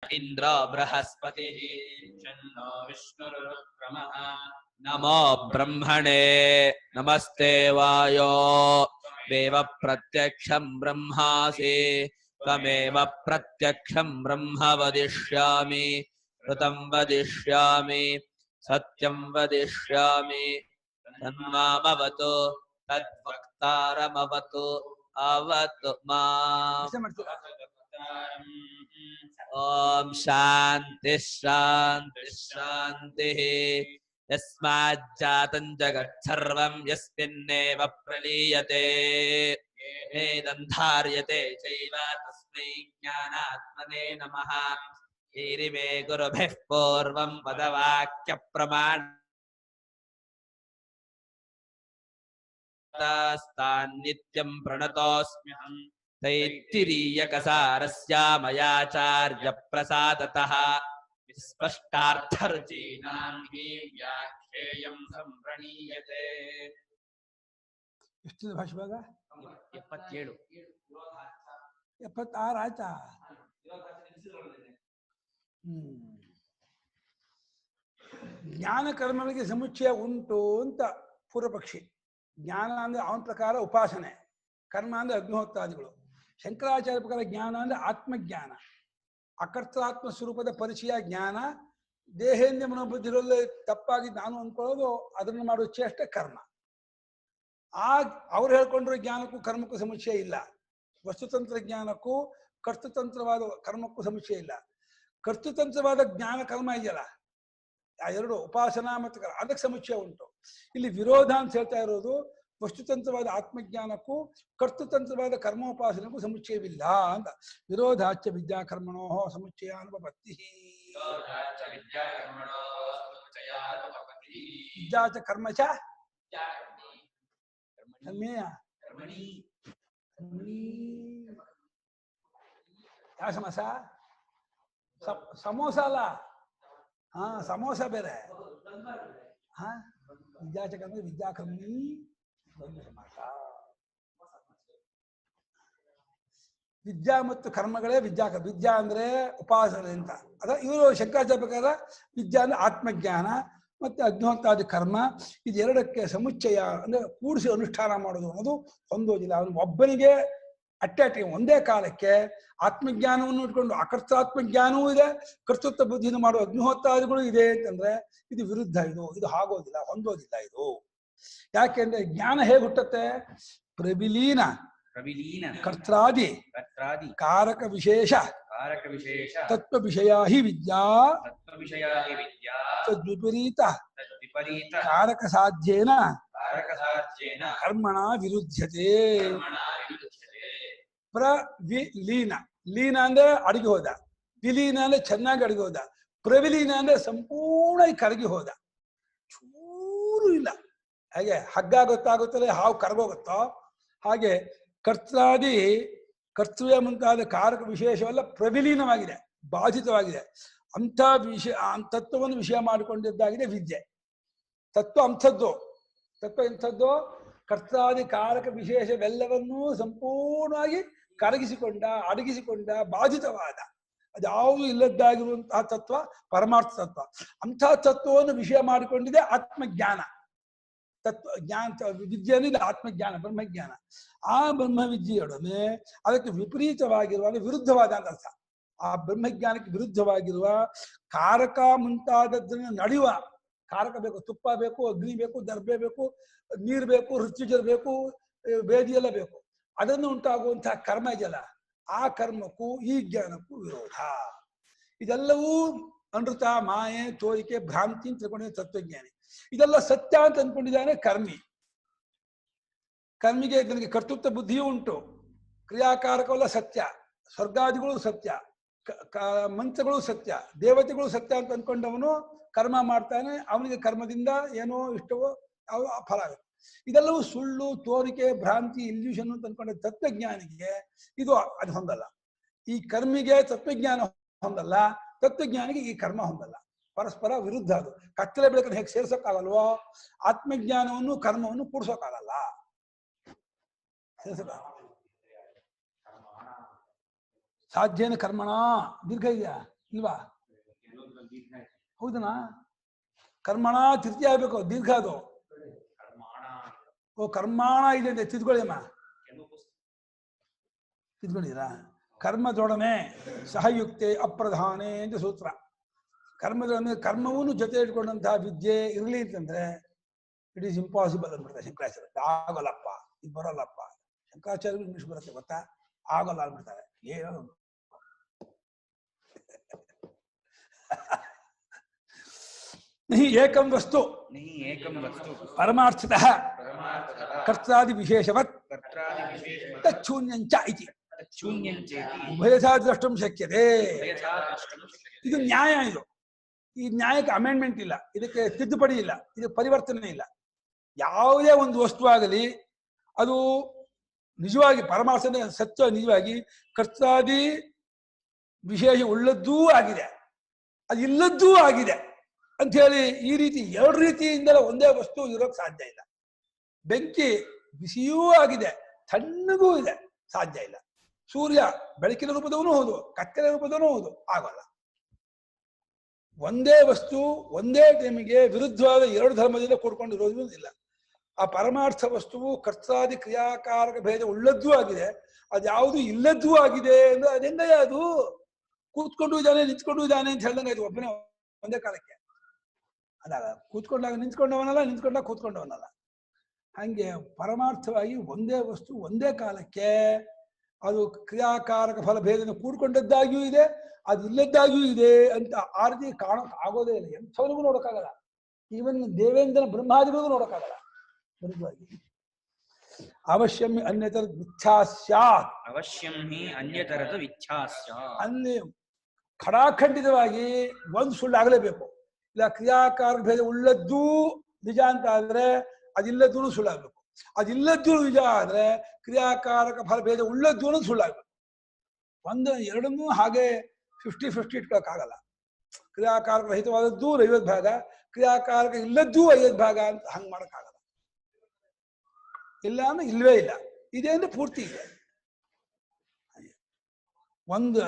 इंद्र बृहस्पति शन्नो विष्णुरुक्रमः नमो ब्रह्मणे नमस्ते वायो देव प्रत्यक्षं ब्रह्मासि त्वमेव प्रत्यक्षं ब्रह्म वदिष्यामि ऋतं वदिष्यामि सत्यं वदिष्यामि तन्मामवतु तद्वक्तारमवतु अवतु माम् ओम शांति शांति शांतिः यस्माज्जातं जगत्सर्वं यस्मिन्नेव प्रलीयते वेदं धार्यते चैव तस्मै ज्ञानात्मने नमः ईरिमे गुरुभिः पूर्वं पदवाक्यप्रमाणस्तान्नित्यं प्रणतोऽस्म्यहम् तैत्तिरीयकसारस्य मयाचार्यप्रसादतः स्पष्टार्थरुचीनां हि व्याख्येयं संप्रणीयते। ಎಷ್ಟು ಭಾಷೆ ಭಾಗ 77 76 ಆಯ್ತಾ? ಜ್ಞಾನ ಕರ್ಮಗಳಿಗೆ ಸಮುಚ್ಚಯ ಉಂಟು ಅಂತ ಪೂರ್ವಪಕ್ಷಿ. ಜ್ಞಾನ ಅಂದ್ರೆ ಅವನ ಪ್ರಕಾರ ಉಪಾಸನೆ, ಕರ್ಮ ಅಂದ್ರೆ ಅಗ್ನಿಹೋತ್ರಾದಿಗಳು. ಶಂಕರಾಚಾರ್ಯ ಪ್ರಕಾರ ಜ್ಞಾನ ಅಂದ್ರೆ ಆತ್ಮಜ್ಞಾನ, ಅಕರ್ತಾತ್ಮ ಸ್ವರೂಪದ ಪರಿಚಯ ಜ್ಞಾನ. ದೇಹೇಂದ್ರ ಮನೋಬುದ್ಧಿಗಳಲ್ಲಿ ತಪ್ಪಾಗಿ ನಾನು ಅನ್ಕೊಳ್ಳೋದು, ಅದನ್ನು ಮಾಡುವ ಚೇಷ್ಟೆ ಕರ್ಮ. ಅವ್ರು ಹೇಳ್ಕೊಂಡ್ರೆ ಜ್ಞಾನಕ್ಕೂ ಕರ್ಮಕ್ಕೂ ಸಮುಚ್ಚಯ ಇಲ್ಲ. ವಸ್ತುತಂತ್ರ ಜ್ಞಾನಕ್ಕೂ ಕರ್ತೃತಂತ್ರವಾದ ಕರ್ಮಕ್ಕೂ ಸಮುಚ್ಚಯ ಇಲ್ಲ. ಕರ್ತೃತಂತ್ರವಾದ ಜ್ಞಾನ ಕರ್ಮ ಇದೆಯಲ್ಲ, ಆ ಎರಡು ಉಪಾಸನಾ ಮತ್ತು ಕರ್ಮ, ಅದಕ್ಕೆ ಸಮುಚ್ಚಯ ಉಂಟು. ಇಲ್ಲಿ ವಿರೋಧ ಅಂತ ಹೇಳ್ತಾ ಇರೋದು ವಸ್ತುತಂತ್ರವಾದ ಆತ್ಮಜ್ಞಾನಕ್ಕೂ ಕರ್ತೃತಂತ್ರವಾದ ಕರ್ಮೋಪಾಸನಕ್ಕೂ ಸಮುಚ್ಚಯವಿಲ್ಲ ಅಂತ. ವಿರೋಧಾಚ ವಿದ್ಯಾ ಕರ್ಮಣೋ ಸಮುಚ್ಚಯ ಅನುಪತ್ತಿ. ವಿದ್ಯಾಚ ಕರ್ಮಚ ಯಾವ ಸಮೋಸ? ಸಮೋಸ ಅಲ್ಲ, ಸಮೋಸ ಬೇರೆ. ವಿದ್ಯಾಚ ಕರ್ಮ ವಿದ್ಯಾಕರ್ಮಿ ಸಮಾಸ. ವಿದ್ಯಾ ಮತ್ತು ಕರ್ಮಗಳೇ ವಿದ್ಯಾಕರ್ಮ. ವಿದ್ಯಾ ಅಂದ್ರೆ ಉಪಾಸನೆ ಅಂತ. ಅದ ಇವರು ಶಂಕರಾಚಾರ್ಯ ಪ್ರಕಾರ ವಿದ್ಯಾ ಅಂದ್ರೆ ಆತ್ಮಜ್ಞಾನ ಮತ್ತೆ ಅಗ್ನಿಹೋತ್ರಾದಿ ಕರ್ಮ. ಇದೆರಡಕ್ಕೆ ಸಮುಚ್ಚಯ ಅಂದ್ರೆ ಕೂಡಿಸಿ ಅನುಷ್ಠಾನ ಮಾಡೋದು ಅನ್ನೋದು ಹೊಂದೋದಿಲ್ಲ. ಅವನು ಒಬ್ಬನಿಗೆ ಅಟ್ಟಾಟಿ ಒಂದೇ ಕಾಲಕ್ಕೆ ಆತ್ಮಜ್ಞಾನವನ್ನು ಇಟ್ಕೊಂಡು ಅಕರ್ತಾತ್ಮಜ್ಞಾನವೂ ಇದೆ, ಕರ್ತೃತ್ವ ಬುದ್ಧಿಯನ್ನು ಮಾಡುವ ಅಗ್ನಿಹೋತ್ರಾದಿಗಳು ಇದೆ ಅಂತಂದ್ರೆ ಇದು ವಿರುದ್ಧ. ಇದು ಆಗೋದಿಲ್ಲ, ಹೊಂದೋದಿಲ್ಲ ಇದು. ಯಾಕೆಂದ್ರೆ ಜ್ಞಾನ ಹೇಗೆ ಹುಟ್ಟುತ್ತೆ? ಪ್ರವಿಲೀನ ಕರ್ತ್ರಾದಿ ಕಾರಕ ವಿಶೇಷ ತತ್ವ ವಿಷಯ ಹಿ ವಿದ್ಯಾ ತದ್ವಿಪರೀತ ಕಾರಕ ಸಾಧ್ಯೇನ ಕರ್ಮಣ ವಿರುದ್ಧತೆ. ಪ್ರವಿಲೀನ, ಲೀನ ಅಂದ್ರೆ ಅಡಗಿ ಹೋದ, ವಿಲೀನ ಅಂದ್ರೆ ಚೆನ್ನಾಗಿ ಅಡಗಿ ಹೋದ, ಪ್ರವಿಲೀನ ಅಂದ್ರೆ ಸಂಪೂರ್ಣ ಕರಗಿ ಹೋದ, ಚೂರು ಇಲ್ಲ. ಹಾಗೆ ಹಗ್ಗ ಗೊತ್ತಾಗುತ್ತಲ್ಲ, ಹಾವು ಕರಗೋಗುತ್ತೋ ಹಾಗೆ ಕರ್ತಾದಿ ಕರ್ತೃಯ ಮುಂತಾದ ಕಾರಕ ವಿಶೇಷವೆಲ್ಲ ಪ್ರವಿಲೀನವಾಗಿದೆ, ಬಾಧಿತವಾಗಿದೆ. ಅಂಥ ವಿಷಯ ತತ್ವವನ್ನು ವಿಷಯ ಮಾಡಿಕೊಂಡಿದ್ದಾಗಿದೆ ವಿದ್ಯೆ. ತತ್ವ ಅಂಥದ್ದು. ತತ್ವ ಇಂಥದ್ದು ಕರ್ತಾದಿ ಕಾರಕ ವಿಶೇಷವೆಲ್ಲವನ್ನೂ ಸಂಪೂರ್ಣವಾಗಿ ಕರಗಿಸಿಕೊಂಡ, ಅಡಗಿಸಿಕೊಂಡ, ಬಾಧಿತವಾದ, ಅದ್ಯಾವುದು ಇಲ್ಲದ್ದಾಗಿರುವಂತಹ ತತ್ವ ಪರಮಾರ್ಥ ತತ್ವ. ಅಂಥ ತತ್ವವನ್ನು ವಿಷಯ ಮಾಡಿಕೊಂಡಿದೆ ಆತ್ಮಜ್ಞಾನ. ತತ್ವ ಜ್ಞಾನ ವಿದ್ಯೆ ಅಂದ್ರೆ ಆತ್ಮಜ್ಞಾನ, ಬ್ರಹ್ಮಜ್ಞಾನ. ಆ ಬ್ರಹ್ಮವಿದ್ಯೆಯೊಡನೆ ಅದಕ್ಕೆ ವಿಪರೀತವಾಗಿರುವ ವಿರುದ್ಧವಾದ ಅಂತ ಅರ್ಥ. ಆ ಬ್ರಹ್ಮಜ್ಞಾನಕ್ಕೆ ವಿರುದ್ಧವಾಗಿರುವ ಕಾರಕ ಮುಂತಾದದ್ದನ್ನು ನಡೆಯುವ ಕಾರಕ ಬೇಕು. ತುಪ್ಪ ಬೇಕು, ಅಗ್ನಿ ಬೇಕು, ದರ್ಬೆ ಬೇಕು, ನೀರು ಬೇಕು, ಋತ್ವಿಜರ್ ಬೇಕು, ವೇದಿಯೆಲ್ಲ ಬೇಕು. ಅದನ್ನು ಉಂಟಾಗುವಂತಹ ಕರ್ಮ ಇದೆಯಲ್ಲ, ಆ ಕರ್ಮಕ್ಕೂ ಈ ಜ್ಞಾನಕ್ಕೂ ವಿರೋಧ. ಇದೆಲ್ಲವೂ ಅನೃತ, ಮಾಯೆ, ತೋರಿಕೆ, ಭ್ರಾಂತಿ ಅಂತ ತಿಳ್ಕೊಂಡಿದ್ದ ತತ್ವಜ್ಞಾನಿ. ಇದೆಲ್ಲ ಸತ್ಯ ಅಂತ ಅಂದ್ಕೊಂಡಿದ್ದಾನೆ ಕರ್ಮಿ. ಕರ್ಮಿಗೆ ನನಗೆ ಕರ್ತೃತ್ವ ಬುದ್ಧಿಯೂ ಉಂಟು, ಕ್ರಿಯಾಕಾರಕವೆಲ್ಲ ಸತ್ಯ, ಸ್ವರ್ಗಾದಿಗಳು ಸತ್ಯ, ಮಂತ್ರಗಳು ಸತ್ಯ, ದೇವತೆಗಳು ಸತ್ಯ ಅಂತ ಅಂದ್ಕೊಂಡವನು ಕರ್ಮ ಮಾಡ್ತಾನೆ. ಅವನಿಗೆ ಕರ್ಮದಿಂದ ಏನೋ ಇಷ್ಟವೋ ಫಲ ಆಗುತ್ತೆ. ಇದೆಲ್ಲವೂ ಸುಳ್ಳು, ತೋರಿಕೆ, ಭ್ರಾಂತಿ, ಇಲ್ಯೂಷನ್ ಅಂತ ಅಂದ್ಕೊಂಡ ತತ್ವಜ್ಞಾನಿಗೆ ಇದು ಅದು ಹೊಂದಲ್ಲ. ಈ ಕರ್ಮಿಗೆ ತತ್ವಜ್ಞಾನ ಹೊಂದಲ್ಲ, ತತ್ವಜ್ಞಾನಿಗೆ ಈ ಕರ್ಮ ಹೊಂದಲ್ಲ. ಪರಸ್ಪರ ವಿರುದ್ಧ. ಅದು ಕತ್ತಲೆ ಬೆಳಕನ್ನು ಹೇಗೆ ಸೇರ್ಸೋಕ್ಕಾಗಲ್ವೋ, ಆತ್ಮಜ್ಞಾನವನ್ನು ಕರ್ಮವನ್ನು ಕೂಡ್ಸೋಕ್ಕಾಗಲ್ಲ, ಸೇರ್ಸೋಕ್ಕಾಗಲ್ಲ. ಸಾಧ್ಯೇನ ಕರ್ಮಣ ದೀರ್ಘ ಇದೆಯಾ? ಇಲ್ವಾ? ಹೌದನಾ? ಕರ್ಮಣ ತೃತೀಯ ಆಗ್ಬೇಕು, ದೀರ್ಘ ಅದು. ಓ ಕರ್ಮಾಣ ಇದೆ ಅಂತೆ, ತಿದ್ಕೊಳ್ಳಿಯಮ್ಮ, ತಿದ್ಕೊಂಡಿದ್ದೀರಾ? ಕರ್ಮದೊಡನೆ ಸಹಯುಕ್ತೆ ಅಪ್ರಧಾನೆ ಅಂತ ಸೂತ್ರ. ಕರ್ಮದೊಡನೆ ಕರ್ಮವನ್ನು ಜೊತೆ ಇಟ್ಕೊಂಡಂತಹ ವಿದ್ಯೆ ಇರಲಿ ಅಂತಂದ್ರೆ ಇಟ್ ಈಸ್ ಇಂಪಾಸಿಬಲ್ ಅಂದ್ಬಿಡ್ತಾರೆ ಶಂಕರಾಚಾರ್ಯ. ಆಗೋಲ್ಲಪ್ಪ, ಇದು ಬರೋಲ್ಲಪ್ಪ. ಶಂಕರಾಚಾರ್ಯ ಇಂಗ್ಲಿಷ್ ಬರುತ್ತೆ ಗೊತ್ತಾ? ಆಗೋಲ್ಲ ಅಂದ್ಬಿಡ್ತಾರೆ. ಏನೋ ಏಕಂ ವಸ್ತು ಪರಮಾರ್ಥತಃ ಕರ್ತಾದಿ ವಿಶೇಷವತ್ ತಚ್ಛೂನ್ಯಂಚ ಇತಿ ಉಭಯಥಾ ದ್ರಷ್ಟುಂ ಶಕ್ಯತೆ. ಇದು ನ್ಯಾಯ. ಇದು ಈ ನ್ಯಾಯಕ್ಕೆ ಅಮೆಂಡ್ಮೆಂಟ್ ಇಲ್ಲ, ಇದಕ್ಕೆ ತಿದ್ದುಪಡಿ ಇಲ್ಲ, ಇದು ಪರಿವರ್ತನೆ ಇಲ್ಲ. ಯಾವುದೇ ಒಂದು ವಸ್ತು ಆಗಲಿ ಅದು ನಿಜವಾಗಿ ಪರಮಾರ್ಥದ ಸತ್ಯ ನಿಜವಾಗಿ ಕರ್ತಾದಿ ವಿಶೇಷ ಉಳ್ಳದ್ದೂ ಆಗಿದೆ, ಅದು ಇಲ್ಲದ್ದೂ ಆಗಿದೆ ಅಂತ ಹೇಳಿ ಈ ರೀತಿ ಎರಡು ರೀತಿಯಿಂದಲೇ ಒಂದೇ ವಸ್ತು ಇರೋಕ್ ಸಾಧ್ಯ ಇಲ್ಲ. ಬೆಂಕಿ ಬಿಸಿಯೂ ಆಗಿದೆ, ತಣ್ಣಗೂ ಇದೆ, ಸಾಧ್ಯ ಇಲ್ಲ. ಸೂರ್ಯ ಬೆಳಕಿನ ರೂಪದವನು ಹೌದು, ಕತ್ತಲೆ ರೂಪದವನು ಹೌದು, ಆಗೋಲ್ಲ. ಒಂದೇ ವಸ್ತು ಒಂದೇ ಟೈಮಿಗೆ ವಿರುದ್ಧವಾದ ಎರಡು ಧರ್ಮದಿಂದ ಕೂಡ್ಕೊಂಡಿರೋದು ಇಲ್ಲ. ಆ ಪರಮಾರ್ಥ ವಸ್ತುವು ಕರ್ತಾದಿ ಕ್ರಿಯಾಕಾರಕ ಭೇದ ಉಳ್ಳದ್ದೂ ಆಗಿದೆ, ಅದ್ಯಾವುದು ಇಲ್ಲದ್ದೂ ಆಗಿದೆ ಅಂದ್ರೆ ಅದೆಂಗಯ್ಯ ಅದು? ಕೂತ್ಕೊಂಡು ಇದ್ದಾನೆ, ನಿಂತ್ಕೊಂಡು ಇದ್ದಾನೆ ಅಂತ ಹೇಳ್ದಂಗೆ ಆಯ್ತು ಒಬ್ಬನೇ ಒಂದೇ ಕಾಲಕ್ಕೆ. ಅದಾಗ ಕೂತ್ಕೊಂಡಾಗ ನಿಂತ್ಕೊಂಡವನಲ್ಲ, ನಿಂತ್ಕೊಂಡಾಗ ಕೂತ್ಕೊಂಡವನಲ್ಲ. ಹಂಗೆ ಪರಮಾರ್ಥವಾಗಿ ಒಂದೇ ವಸ್ತು ಒಂದೇ ಕಾಲಕ್ಕೆ ಅದು ಕ್ರಿಯಾಕಾರಕ ಫಲ ಭೇದನ ಕೂಡ್ಕೊಂಡದ್ದಾಗಿಯೂ ಇದೆ, ಅದು ಇಲ್ಲದ್ದಾಗಿಯೂ ಇದೆ ಅಂತ ಆ ರೀತಿ ಕಾಣಕ್ ಆಗೋದೇ ಇಲ್ಲ. ಎಂಥವನಿಗೂ ನೋಡೋಕ್ಕಾಗಲ್ಲ, ಈವನ್ ದೇವೇಂದ್ರನ ಬ್ರಹ್ಮಾದಿಗಳಿಗೂ ನೋಡೋಕ್ಕಾಗಲ್ಲ. ವಿರುದ್ಧವಾಗಿ ಅವಶ್ಯಂ ಅನ್ಯತರ ಮಿಥ್ಯಾ ಸ್ಯಾತ್, ಅವಶ್ಯಂ ಹಿ ಅನ್ಯತರದ ಮಿಥ್ಯಾ ಸ್ಯಾತ್. ಅಲ್ಲಿ ಖಡಾಖಂಡಿತವಾಗಿ ಒಂದು ಸುಳ್ಳಾಗಲೇಬೇಕು. ಇಲ್ಲ ಕ್ರಿಯಾಕಾರಕ ಭೇದ ಉಳ್ಳದ್ದೂ ನಿಜ ಅಂತ ಆದ್ರೆ ಅದಿಲ್ಲದ್ದೂ ಸುಳ್ಳಾಗಬೇಕು, ಅದಿಲ್ಲದ್ದೂ ನಿಜ ಆದ್ರೆ ಕ್ರಿಯಾಕಾರಕ ಫಲ ಭೇದ ಉಳ್ಳದ್ದೂ ಸುಳ್ಳಾಗಬೇಕು. ಒಂದು ಎರಡನ್ನೂ ಹಾಗೆ 50-50 ಇಟ್ಕೊಳಕ್ಕಾಗಲ್ಲ. ಕ್ರಿಯಾಕಾರಕ ರಹಿತವಾದದ್ದು 50 ಭಾಗ, ಕ್ರಿಯಾಕಾರಕ ಇಲ್ಲದ್ದೂ 50 ಭಾಗ ಅಂತ ಹಂಗೆ ಮಾಡೋಕ್ಕಾಗಲ್ಲ. ಇಲ್ಲ ಅಂದ್ರೆ ಇಲ್ವೇ ಇಲ್ಲ, ಇದೆ ಅಂದ್ರೆ ಪೂರ್ತಿ ಇದೆ. ಒಂದು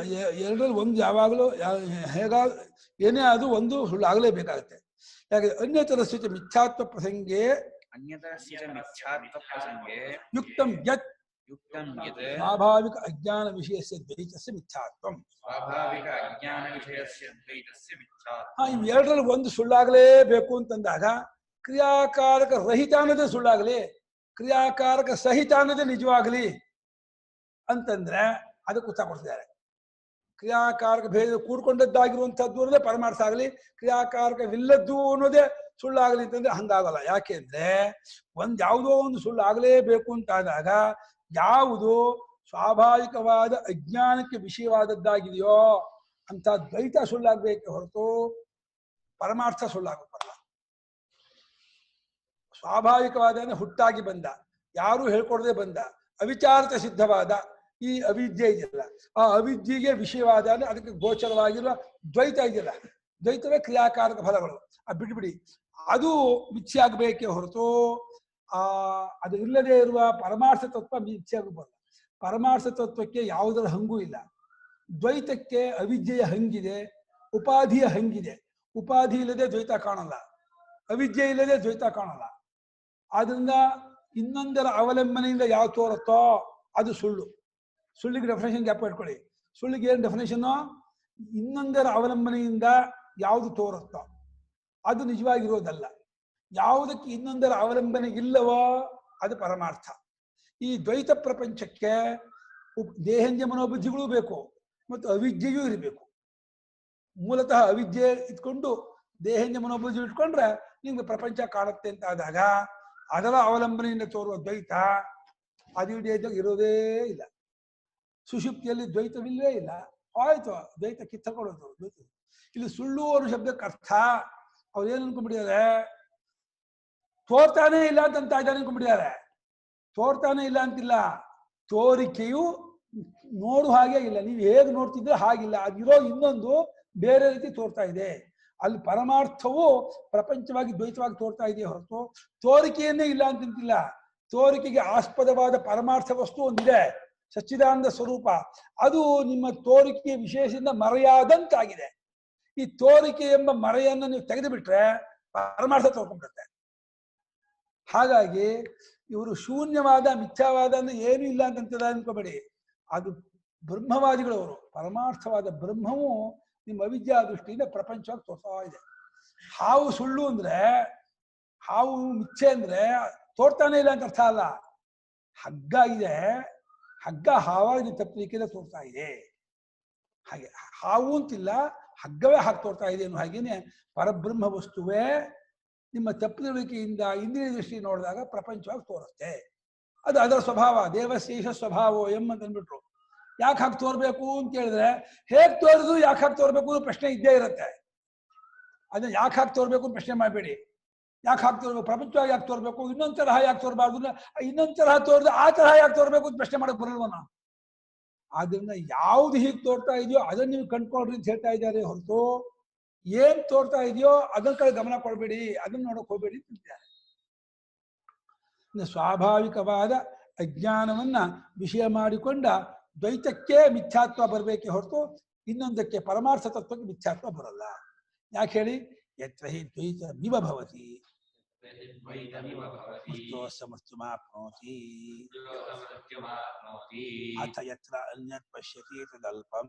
ಎರಡರಲ್ಲಿ ಒಂದು ಯಾವಾಗಲೂ ಏನೇ ಅದು ಒಂದು ಸುಳ್ಳಾಗಲೇಬೇಕಾಗುತ್ತೆ. ಯಾಕೆ ಅನ್ಯತರ ಸ್ಥಿತಿ ಮಿಥ್ಯಾತ್ವ ಪ್ರಸಂಗೆ ಯುಕ್ತಂ ಯತ್ ಸ್ವಾಭಾವಿಕ ಅಜ್ಞಾನ ವಿಷಯಸ್ಯ ದ್ವೈತಸ್ಯ ಮಿಥ್ಯಾತ್ವಂ. ಇವು ಎರಡರಲ್ಲಿ ಒಂದು ಸುಳ್ಳಾಗಲೇಬೇಕು ಅಂತಂದಾಗ ಕ್ರಿಯಾಕಾರಕ ರಹಿತ ಅನ್ನೋದೇ ಸುಳ್ಳಾಗಲಿ, ಕ್ರಿಯಾಕಾರಕ ಸಹಿತ ಅನ್ನೋದೇ ನಿಜವಾಗಲಿ ಅಂತಂದ್ರೆ ಅದಕ್ಕೆ ಉತ್ತರ ಕೊಡ್ತಿದ್ದಾರೆ. ಕ್ರಿಯಾಕಾರಕ ಭೇದ ಕೂಡ್ಕೊಂಡದ್ದಾಗಿರುವಂಥದ್ದು ಅನ್ನೋದೇ ಪರಮಾರ್ಥ ಆಗಲಿ, ಕ್ರಿಯಾಕಾರಕವಿಲ್ಲದ್ದು ಅನ್ನೋದೇ ಸುಳ್ಳಾಗಲಿ ಅಂತಂದ್ರೆ ಹಂಗಾಗಲ್ಲ. ಯಾಕೆಂದ್ರೆ ಯಾವುದೋ ಒಂದು ಸುಳ್ಳಾಗಲೇಬೇಕು ಅಂತಾದಾಗ ಯಾವುದು ಸ್ವಾಭಾವಿಕವಾದ ಅಜ್ಞಾನಕ್ಕೆ ವಿಷಯವಾದದ್ದಾಗಿದೆಯೋ ಅಂತ ದ್ವೈತ ಸುಳ್ಳಾಗಬೇಕೆ ಹೊರತು ಪರಮಾರ್ಥ ಸುಳ್ಳಾಗಬಲ್ಲ. ಸ್ವಾಭಾವಿಕವಾದ ಹುಟ್ಟಾಗಿ ಬಂದ, ಯಾರು ಹೇಳ್ಕೊಡದೆ ಬಂದ, ಅವಿಚಾರಿತ ಸಿದ್ಧವಾದ ಈ ಅವಿದ್ಯೆ ಇದೆಯಲ್ಲ, ಆ ಅವಿದ್ಯೆಗೆ ವಿಷಯವಾದ ಅದಕ್ಕೆ ಗೋಚರವಾಗಿರುವ ದ್ವೈತ ಇದೆಯಲ್ಲ, ದ್ವೈತವೇ ಕ್ರಿಯಾಕಾರಕ ಫಲಗಳು. ಬಿಟ್ಬಿಡಿ, ಅದು ಮಿಥ್ಯೆ ಆಗಬೇಕೇ ಹೊರತು ಅದು ಇಲ್ಲದೆ ಇರುವ ಪರಮಾರ್ಥ ತತ್ವ ಮಿಥ್ಯೆ ಆಗಬಲ್ಲ. ಪರಮಾರ್ಥ ತತ್ವಕ್ಕೆ ಯಾವುದರ ಹಂಗೂ ಇಲ್ಲ. ದ್ವೈತಕ್ಕೆ ಅವಿದ್ಯೆಯ ಹಂಗಿದೆ, ಉಪಾಧಿಯ ಹಂಗಿದೆ. ಉಪಾಧಿ ಇಲ್ಲದೆ ದ್ವೈತ ಕಾಣಲ್ಲ, ಅವಿದ್ಯೆ ಇಲ್ಲದೆ ದ್ವೈತ ಕಾಣಲ್ಲ. ಆದ್ರಿಂದ ಇನ್ನೊಂದರ ಅವಲಂಬನೆಯಿಂದ ಯಾವ ತೋರುತ್ತೋ ಅದು ಸುಳ್ಳು. ಸುಳ್ಳಿಗೆ ಡೆಫಿನೇಷನ್ ಗ್ಯಾಪ್ ಇಟ್ಕೊಳ್ಳಿ. ಸುಳ್ಳಿಗೆ ಏನು ಡೆಫಿನೇಷನ್ನು? ಇನ್ನೊಂದರ ಅವಲಂಬನೆಯಿಂದ ಯಾವುದು ತೋರುತ್ತೋ ಅದು ನಿಜವಾಗಿರೋದಲ್ಲ. ಯಾವುದಕ್ಕೆ ಇನ್ನೊಂದರ ಅವಲಂಬನೆ ಇಲ್ಲವೋ ಅದು ಪರಮಾರ್ಥ. ಈ ದ್ವೈತ ಪ್ರಪಂಚಕ್ಕೆ ದೇಹೇಂದ್ರಿಯ ಮನೋಬುದ್ಧಿಗಳೂ ಬೇಕು ಮತ್ತು ಅವಿದ್ಯೆಯೂ ಇರಬೇಕು. ಮೂಲತಃ ಅವಿದ್ಯೆ ಇಟ್ಕೊಂಡು ದೇಹೇಂದ್ರಿಯ ಮನೋಬುದ್ಧಿ ಇಟ್ಕೊಂಡ್ರೆ ನಿಮ್ಗೆ ಪ್ರಪಂಚ ಕಾಣುತ್ತೆ ಅಂತ ಆದಾಗ ಅದರ ಅವಲಂಬನೆಯಿಂದ ತೋರುವ ದ್ವೈತ ಅದು ಇರೋದೇ ಇಲ್ಲ. ಸುಷುಪ್ತಿಯಲ್ಲಿ ದ್ವೈತವಿಲ್ಲವೇ ಇಲ್ಲ. ಆಯ್ತು, ದ್ವೈತ ಕಿತ್ತಕೊಳ್ಳೋದು ದ್ವೈತ. ಇಲ್ಲಿ ಸುಳ್ಳು ಅನ್ನೋ ಶಬ್ದಕ್ಕೆ ಅರ್ಥ ಅವ್ರು ಏನು ಅನ್ಕೊಂಡ್ಬಿಟ್ಟಿದ್ದಾರೆ, ತೋರ್ತಾನೆ ಇಲ್ಲ ಅಂತ ಇದ್ದಾರೆ ಅನ್ಕೊಂಡ್ಬಿಟ್ಟಿದ್ದಾರೆ. ತೋರ್ತಾನೆ ಇಲ್ಲ ಅಂತಿಲ್ಲ, ತೋರಿಕೆಯು ನೋಡು ಹಾಗೆ ಇಲ್ಲ. ನೀವು ಹೇಗೆ ನೋಡ್ತಿದ್ರೆ ಹಾಗಿಲ್ಲ, ಅದಿರೋ ಇನ್ನೊಂದು ಬೇರೆ ರೀತಿ ತೋರ್ತಾ ಇದೆ. ಅಲ್ಲಿ ಪರಮಾರ್ಥವು ಪ್ರಪಂಚವಾಗಿ ದ್ವೈತವಾಗಿ ತೋರ್ತಾ ಇದೆಯೇ ಹೊರತು ತೋರಿಕೆಯನ್ನೇ ಇಲ್ಲ ಅಂತಿಲ್ಲ. ತೋರಿಕೆಗೆ ಆಸ್ಪದವಾದ ಪರಮಾರ್ಥ ವಸ್ತು ಒಂದಿದೆ, ಸಚ್ಚಿದಾನಂದ ಸ್ವರೂಪ. ಅದು ನಿಮ್ಮ ತೋರಿಕೆಯ ವಿಶೇಷದಿಂದ ಮರೆಯಾದಂತಾಗಿದೆ. ಈ ತೋರಿಕೆ ಎಂಬ ಮರೆಯನ್ನು ನೀವು ತೆಗೆದು ಬಿಟ್ರೆ ಪರಮಾರ್ಥ ತೋರ್ಕೊಂಡ್ಬಿಡುತ್ತೆ. ಹಾಗಾಗಿ ಇವರು ಶೂನ್ಯವಾದ ಮಿಥ್ಯಾವಾದ ಅಂದ್ರೆ ಏನೂ ಇಲ್ಲ ಅಂತ ಅನ್ಕೋಬೇಡಿ. ಅದು ಬ್ರಹ್ಮವಾದಿಗಳವರು. ಪರಮಾರ್ಥವಾದ ಬ್ರಹ್ಮವು ನಿಮ್ಮ ಅವಿದ್ಯಾ ದೃಷ್ಟಿಯಿಂದ ಪ್ರಪಂಚವಾಗಿ ತೋರ್ತಾ ಇದೆ. ಹಾವು ಸುಳ್ಳು ಅಂದ್ರೆ, ಹಾವು ಮಿಥ್ಯೆ ಅಂದ್ರೆ ತೋರ್ತಾನೆ ಇಲ್ಲ ಅಂತ ಅರ್ಥ ಅಲ್ಲ. ಹಗ್ಗ ಇದೆ, ಹಗ್ಗ ಹಾವಾಗಿ ತಪ್ಪಲಿಕ್ಕಿಂದ ತೋರ್ತಾ ಇದೆ. ಹಾಗೆ ಹಾವು ಅಂತಿಲ್ಲ, ಹಗ್ಗವೇ ಹಾಕಿ ತೋರ್ತಾ ಇದೆ ಅನ್ನೋ ಹಾಗೇನೆ ಪರಬ್ರಹ್ಮ ವಸ್ತುವೇ ನಿಮ್ಮ ತಪ್ಪಲಿಕೆಯಿಂದ ಇಂದ್ರಿಯ ದೃಷ್ಟಿ ನೋಡಿದಾಗ ಪ್ರಪಂಚವಾಗಿ ತೋರುತ್ತೆ. ಅದು ಅದರ ಸ್ವಭಾವ. ದೇವಶೇಷ ಸ್ವಭಾವ ಎಂಬಂತಂದ್ಬಿಟ್ರು. ಯಾಕೆ ಹಾಕಿ ತೋರ್ಬೇಕು ಅಂತ ಹೇಳಿದ್ರೆ, ಹೇಗೆ ತೋರಿದ್ರು ಯಾಕೆ ಹಾಕಿ ತೋರ್ಬೇಕು ಅನ್ನೋ ಪ್ರಶ್ನೆ ಇದ್ದೇ ಇರುತ್ತೆ. ಅದನ್ನ ಯಾಕೆ ಹಾಕಿ ತೋರ್ಬೇಕು ಅಂತ ಪ್ರಶ್ನೆ ಮಾಡಬೇಡಿ. ಯಾಕೆ ಹಾಕಿ ತೋರ್ಬೇಕು, ಪ್ರಪಂಚವಾಗಿ ಯಾಕೆ ತೋರ್ಬೇಕು, ಇನ್ನೊಂದ್ ತರಹ ಯಾಕೆ ತೋರ್ಬಾರ್ದು, ಇನ್ನೊಂದ್ ತರಹ ತೋರ್ದು ಆ ತರಹ ಯಾಕೆ ತೋರ್ಬೇಕು ಅಂತ ಪ್ರಶ್ನೆ ಮಾಡಕ್ ಬರಲ್ವನ. ಆದ್ರಿಂದ ಯಾವ್ದು ಹೀಗೆ ತೋರ್ತಾ ಇದೆಯೋ ಅದನ್ನ ನೀವು ಕಂಡ್ಕೊಳ್ರಿ ಅಂತ ಹೇಳ್ತಾ ಇದ್ದಾರೆ ಹೊರತು, ಏನ್ ತೋರ್ತಾ ಇದೆಯೋ ಅದನ್ನ ಕಡೆ ಗಮನ ಕೊಡ್ಬೇಡಿ, ಅದನ್ನ ನೋಡಕ್ ಹೋಗ್ಬೇಡಿ ಅಂತಿದ್ದಾರೆ. ಸ್ವಾಭಾವಿಕವಾದ ಅಜ್ಞಾನವನ್ನ ವಿಷಯ ಮಾಡಿಕೊಂಡ ದ್ವೈತಕ್ಕೆ ಮಿಥ್ಯಾತ್ವ ಬರಬೇಕೆ ಹೊರತು ಇನ್ನೊಂದಕ್ಕೆ ಪರಮಾರ್ಥ ತತ್ವಕ್ಕೆ ಮಿಥ್ಯಾತ್ವ ಬರಲ್ಲ. ಯಾಕೆ ಹೇಳಿ? ಯತ್ರ ಹಿ ದ್ವೈತ ನಿವ ಭವತಿ ಮೃತ್ಯೋಸ್ಸಮೃತ್ಯುಮಾಪ್ನೋತಿ ಅಥ ಯತ್ರ ಅನ್ಯತ್ ಪಶ್ಯತಿ ತದಲ್ಪಂ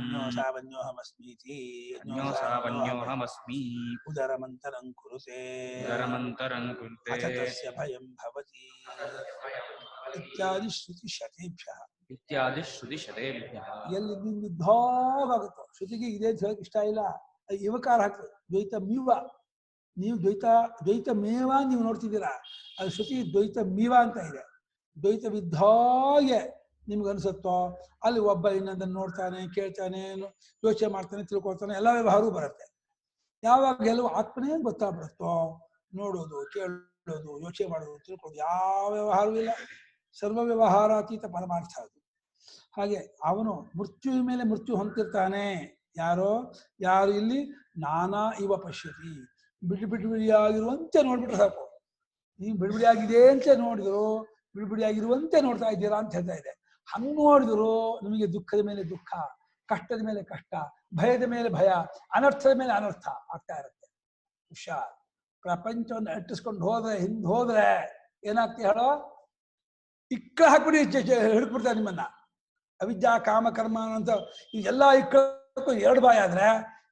ಅನ್ಯೋಸಾವನ್ಯೋಹಮಸ್ಮೀತಿ ಉದರಮಂತರಂ ಕುರುತೆ ಅಥ ತಸ್ಯ ಭಯಂ ಭವತಿ ಇತ್ಯಾದಿ ಶ್ರುತಿ ಶತೇಭ್ಯಃ. ಎಲ್ಲಿ ನಿಮ್ಗೆ ಭಾವಾಗುತ್ತೋ ಶ್ರುತಿಗೆ ಇದೆ ಅಂತ ಹೇಳಕ್ ಇಷ್ಟ ಇಲ್ಲ, ಯುವಕಾರ ಹಾಕ್ತದೆ. ದ್ವೈತ ಮೀವ, ನೀವು ದ್ವೈತ ಮೇವ ನೀವು ನೋಡ್ತಿದ್ದೀರಾ, ಅದು ಶ್ರುತಿ ದ್ವೈತ ಮೀವ ಅಂತ ಇದೆ. ದ್ವೈತ ವಿದ್ಧಾಗೆ ನಿಮ್ಗೆ ಅನ್ಸುತ್ತೋ ಅಲ್ಲಿ ಒಬ್ಬ ಇನ್ನೊಂದನ್ನು ನೋಡ್ತಾನೆ, ಕೇಳ್ತಾನೆ, ಯೋಚನೆ ಮಾಡ್ತಾನೆ, ತಿಳ್ಕೊಳ್ತಾನೆ, ಎಲ್ಲ ವ್ಯವಹಾರವೂ ಬರುತ್ತೆ. ಯಾವಾಗ ಎಲ್ಲವೂ ಆತ್ಮನೇ ಗೊತ್ತಾಗ್ಬಿಡುತ್ತೋ, ನೋಡೋದು, ಕೇಳೋದು, ಯೋಚನೆ ಮಾಡೋದು, ತಿಳ್ಕೊಳ್ಳೋದು ಯಾವ ವ್ಯವಹಾರವೂ ಇಲ್ಲ. ಸರ್ವ ವ್ಯವಹಾರಾತೀತ ಪರಮಾರ್ಥ ಅದು. ಹಾಗೆ ಅವನು ಮೃತ್ಯು ಮೇಲೆ ಮೃತ್ಯು ಹೊಂದಿರ್ತಾನೆ. ಯಾರು ಇಲ್ಲಿ ನಾನಾ ಇವ ಪಶ್ಯತಿ, ಬಿಡಿಯಾಗಿರುವಂತೆ ನೋಡ್ಬಿಟ್ರೆ ಸಾಕು. ನೀವು ಬಿಡಿಯಾಗಿದೆ ಅಂತ ನೋಡಿದ್ರು, ಬಿಡಿಯಾಗಿರುವಂತೆ ನೋಡ್ತಾ ಇದ್ದೀರಾ ಅಂತ ಹೇಳ್ತಾ ಇದೆ. ಹಂಗೆ ನೋಡಿದ್ರು ನಿಮಗೆ ದುಃಖದ ಮೇಲೆ ದುಃಖ, ಕಷ್ಟದ ಮೇಲೆ ಕಷ್ಟ, ಭಯದ ಮೇಲೆ ಭಯ, ಅನರ್ಥದ ಮೇಲೆ ಅನರ್ಥ ಆಗ್ತಾ ಇರುತ್ತೆ. ಹುಷಾರ್. ಪ್ರಪಂಚವನ್ನು ಅಟ್ಟಿಸ್ಕೊಂಡು ಹಿಂದೆ ಹೋದ್ರೆ ಏನಾಗ್ತಿ ಹೇಳೋ? ಇಕ್ಕಳ ಹಾಕ್ಬಿಡಿ, ಹಿಡ್ಬಿಡ್ತಾರೆ ನಿಮ್ಮನ್ನ. ಅವಿದ್ಯಾ ಕಾಮ ಕರ್ಮ ಅಂತ ಈ ಎಲ್ಲಾ ಇಕ್ಕಳಕ್ಕೂ 2 ಬಾಯಿ ಆದ್ರೆ,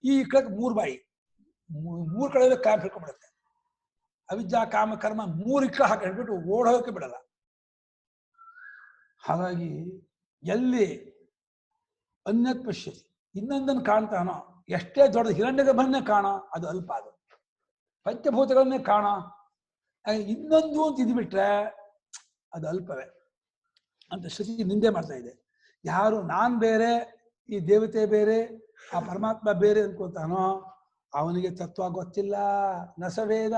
ಈ ಇಕ್ಕಳಕ್ಕೆ 3 ಬಾಯಿ, 3 ಕಡೆ ಕಾಮ್ ಹಿಡ್ಕೊಂಡ್ಬಿಡುತ್ತೆ. ಅವಿದ್ಯಾ ಕಾಮ ಕರ್ಮ 3 ಇಕ್ಕಳ ಹಾಕಿ ಹಿಡ್ಬಿಟ್ಟು ಓಡೋಕೆ ಬಿಡಲ್ಲ. ಹಾಗಾಗಿ ಎಲ್ಲಿ ಅನ್ಯತ್ ಪಶ್ಯತಿ, ಇನ್ನೊಂದನ್ನು ಕಾಣ್ತಾನೋ, ಎಷ್ಟೇ ದೊಡ್ಡ ಹಿರಣ್ಯಗರ್ಭನ್ನೇ ಕಾಣೋ, ಅದು ಅಲ್ಪ. ಅದು ಪಂಚಭೂತಗಳನ್ನೇ ಕಾಣೋ, ಇನ್ನೊಂದು ಅಂತ ಇದ್ಬಿಟ್ರೆ ಅದು ಅಲ್ಪವೇ ಅಂತ ಶ್ರುತಿ ನಿಂದೆ ಮಾಡ್ತಾ ಇದೆ. ಯಾರು ನಾನ್ ಬೇರೆ, ಈ ದೇವತೆ ಬೇರೆ, ಆ ಪರಮಾತ್ಮ ಬೇರೆ ಅನ್ಕೋತಾನೋ ಅವನಿಗೆ ತತ್ವ ಗೊತ್ತಿಲ್ಲ. ನಸವೇದ,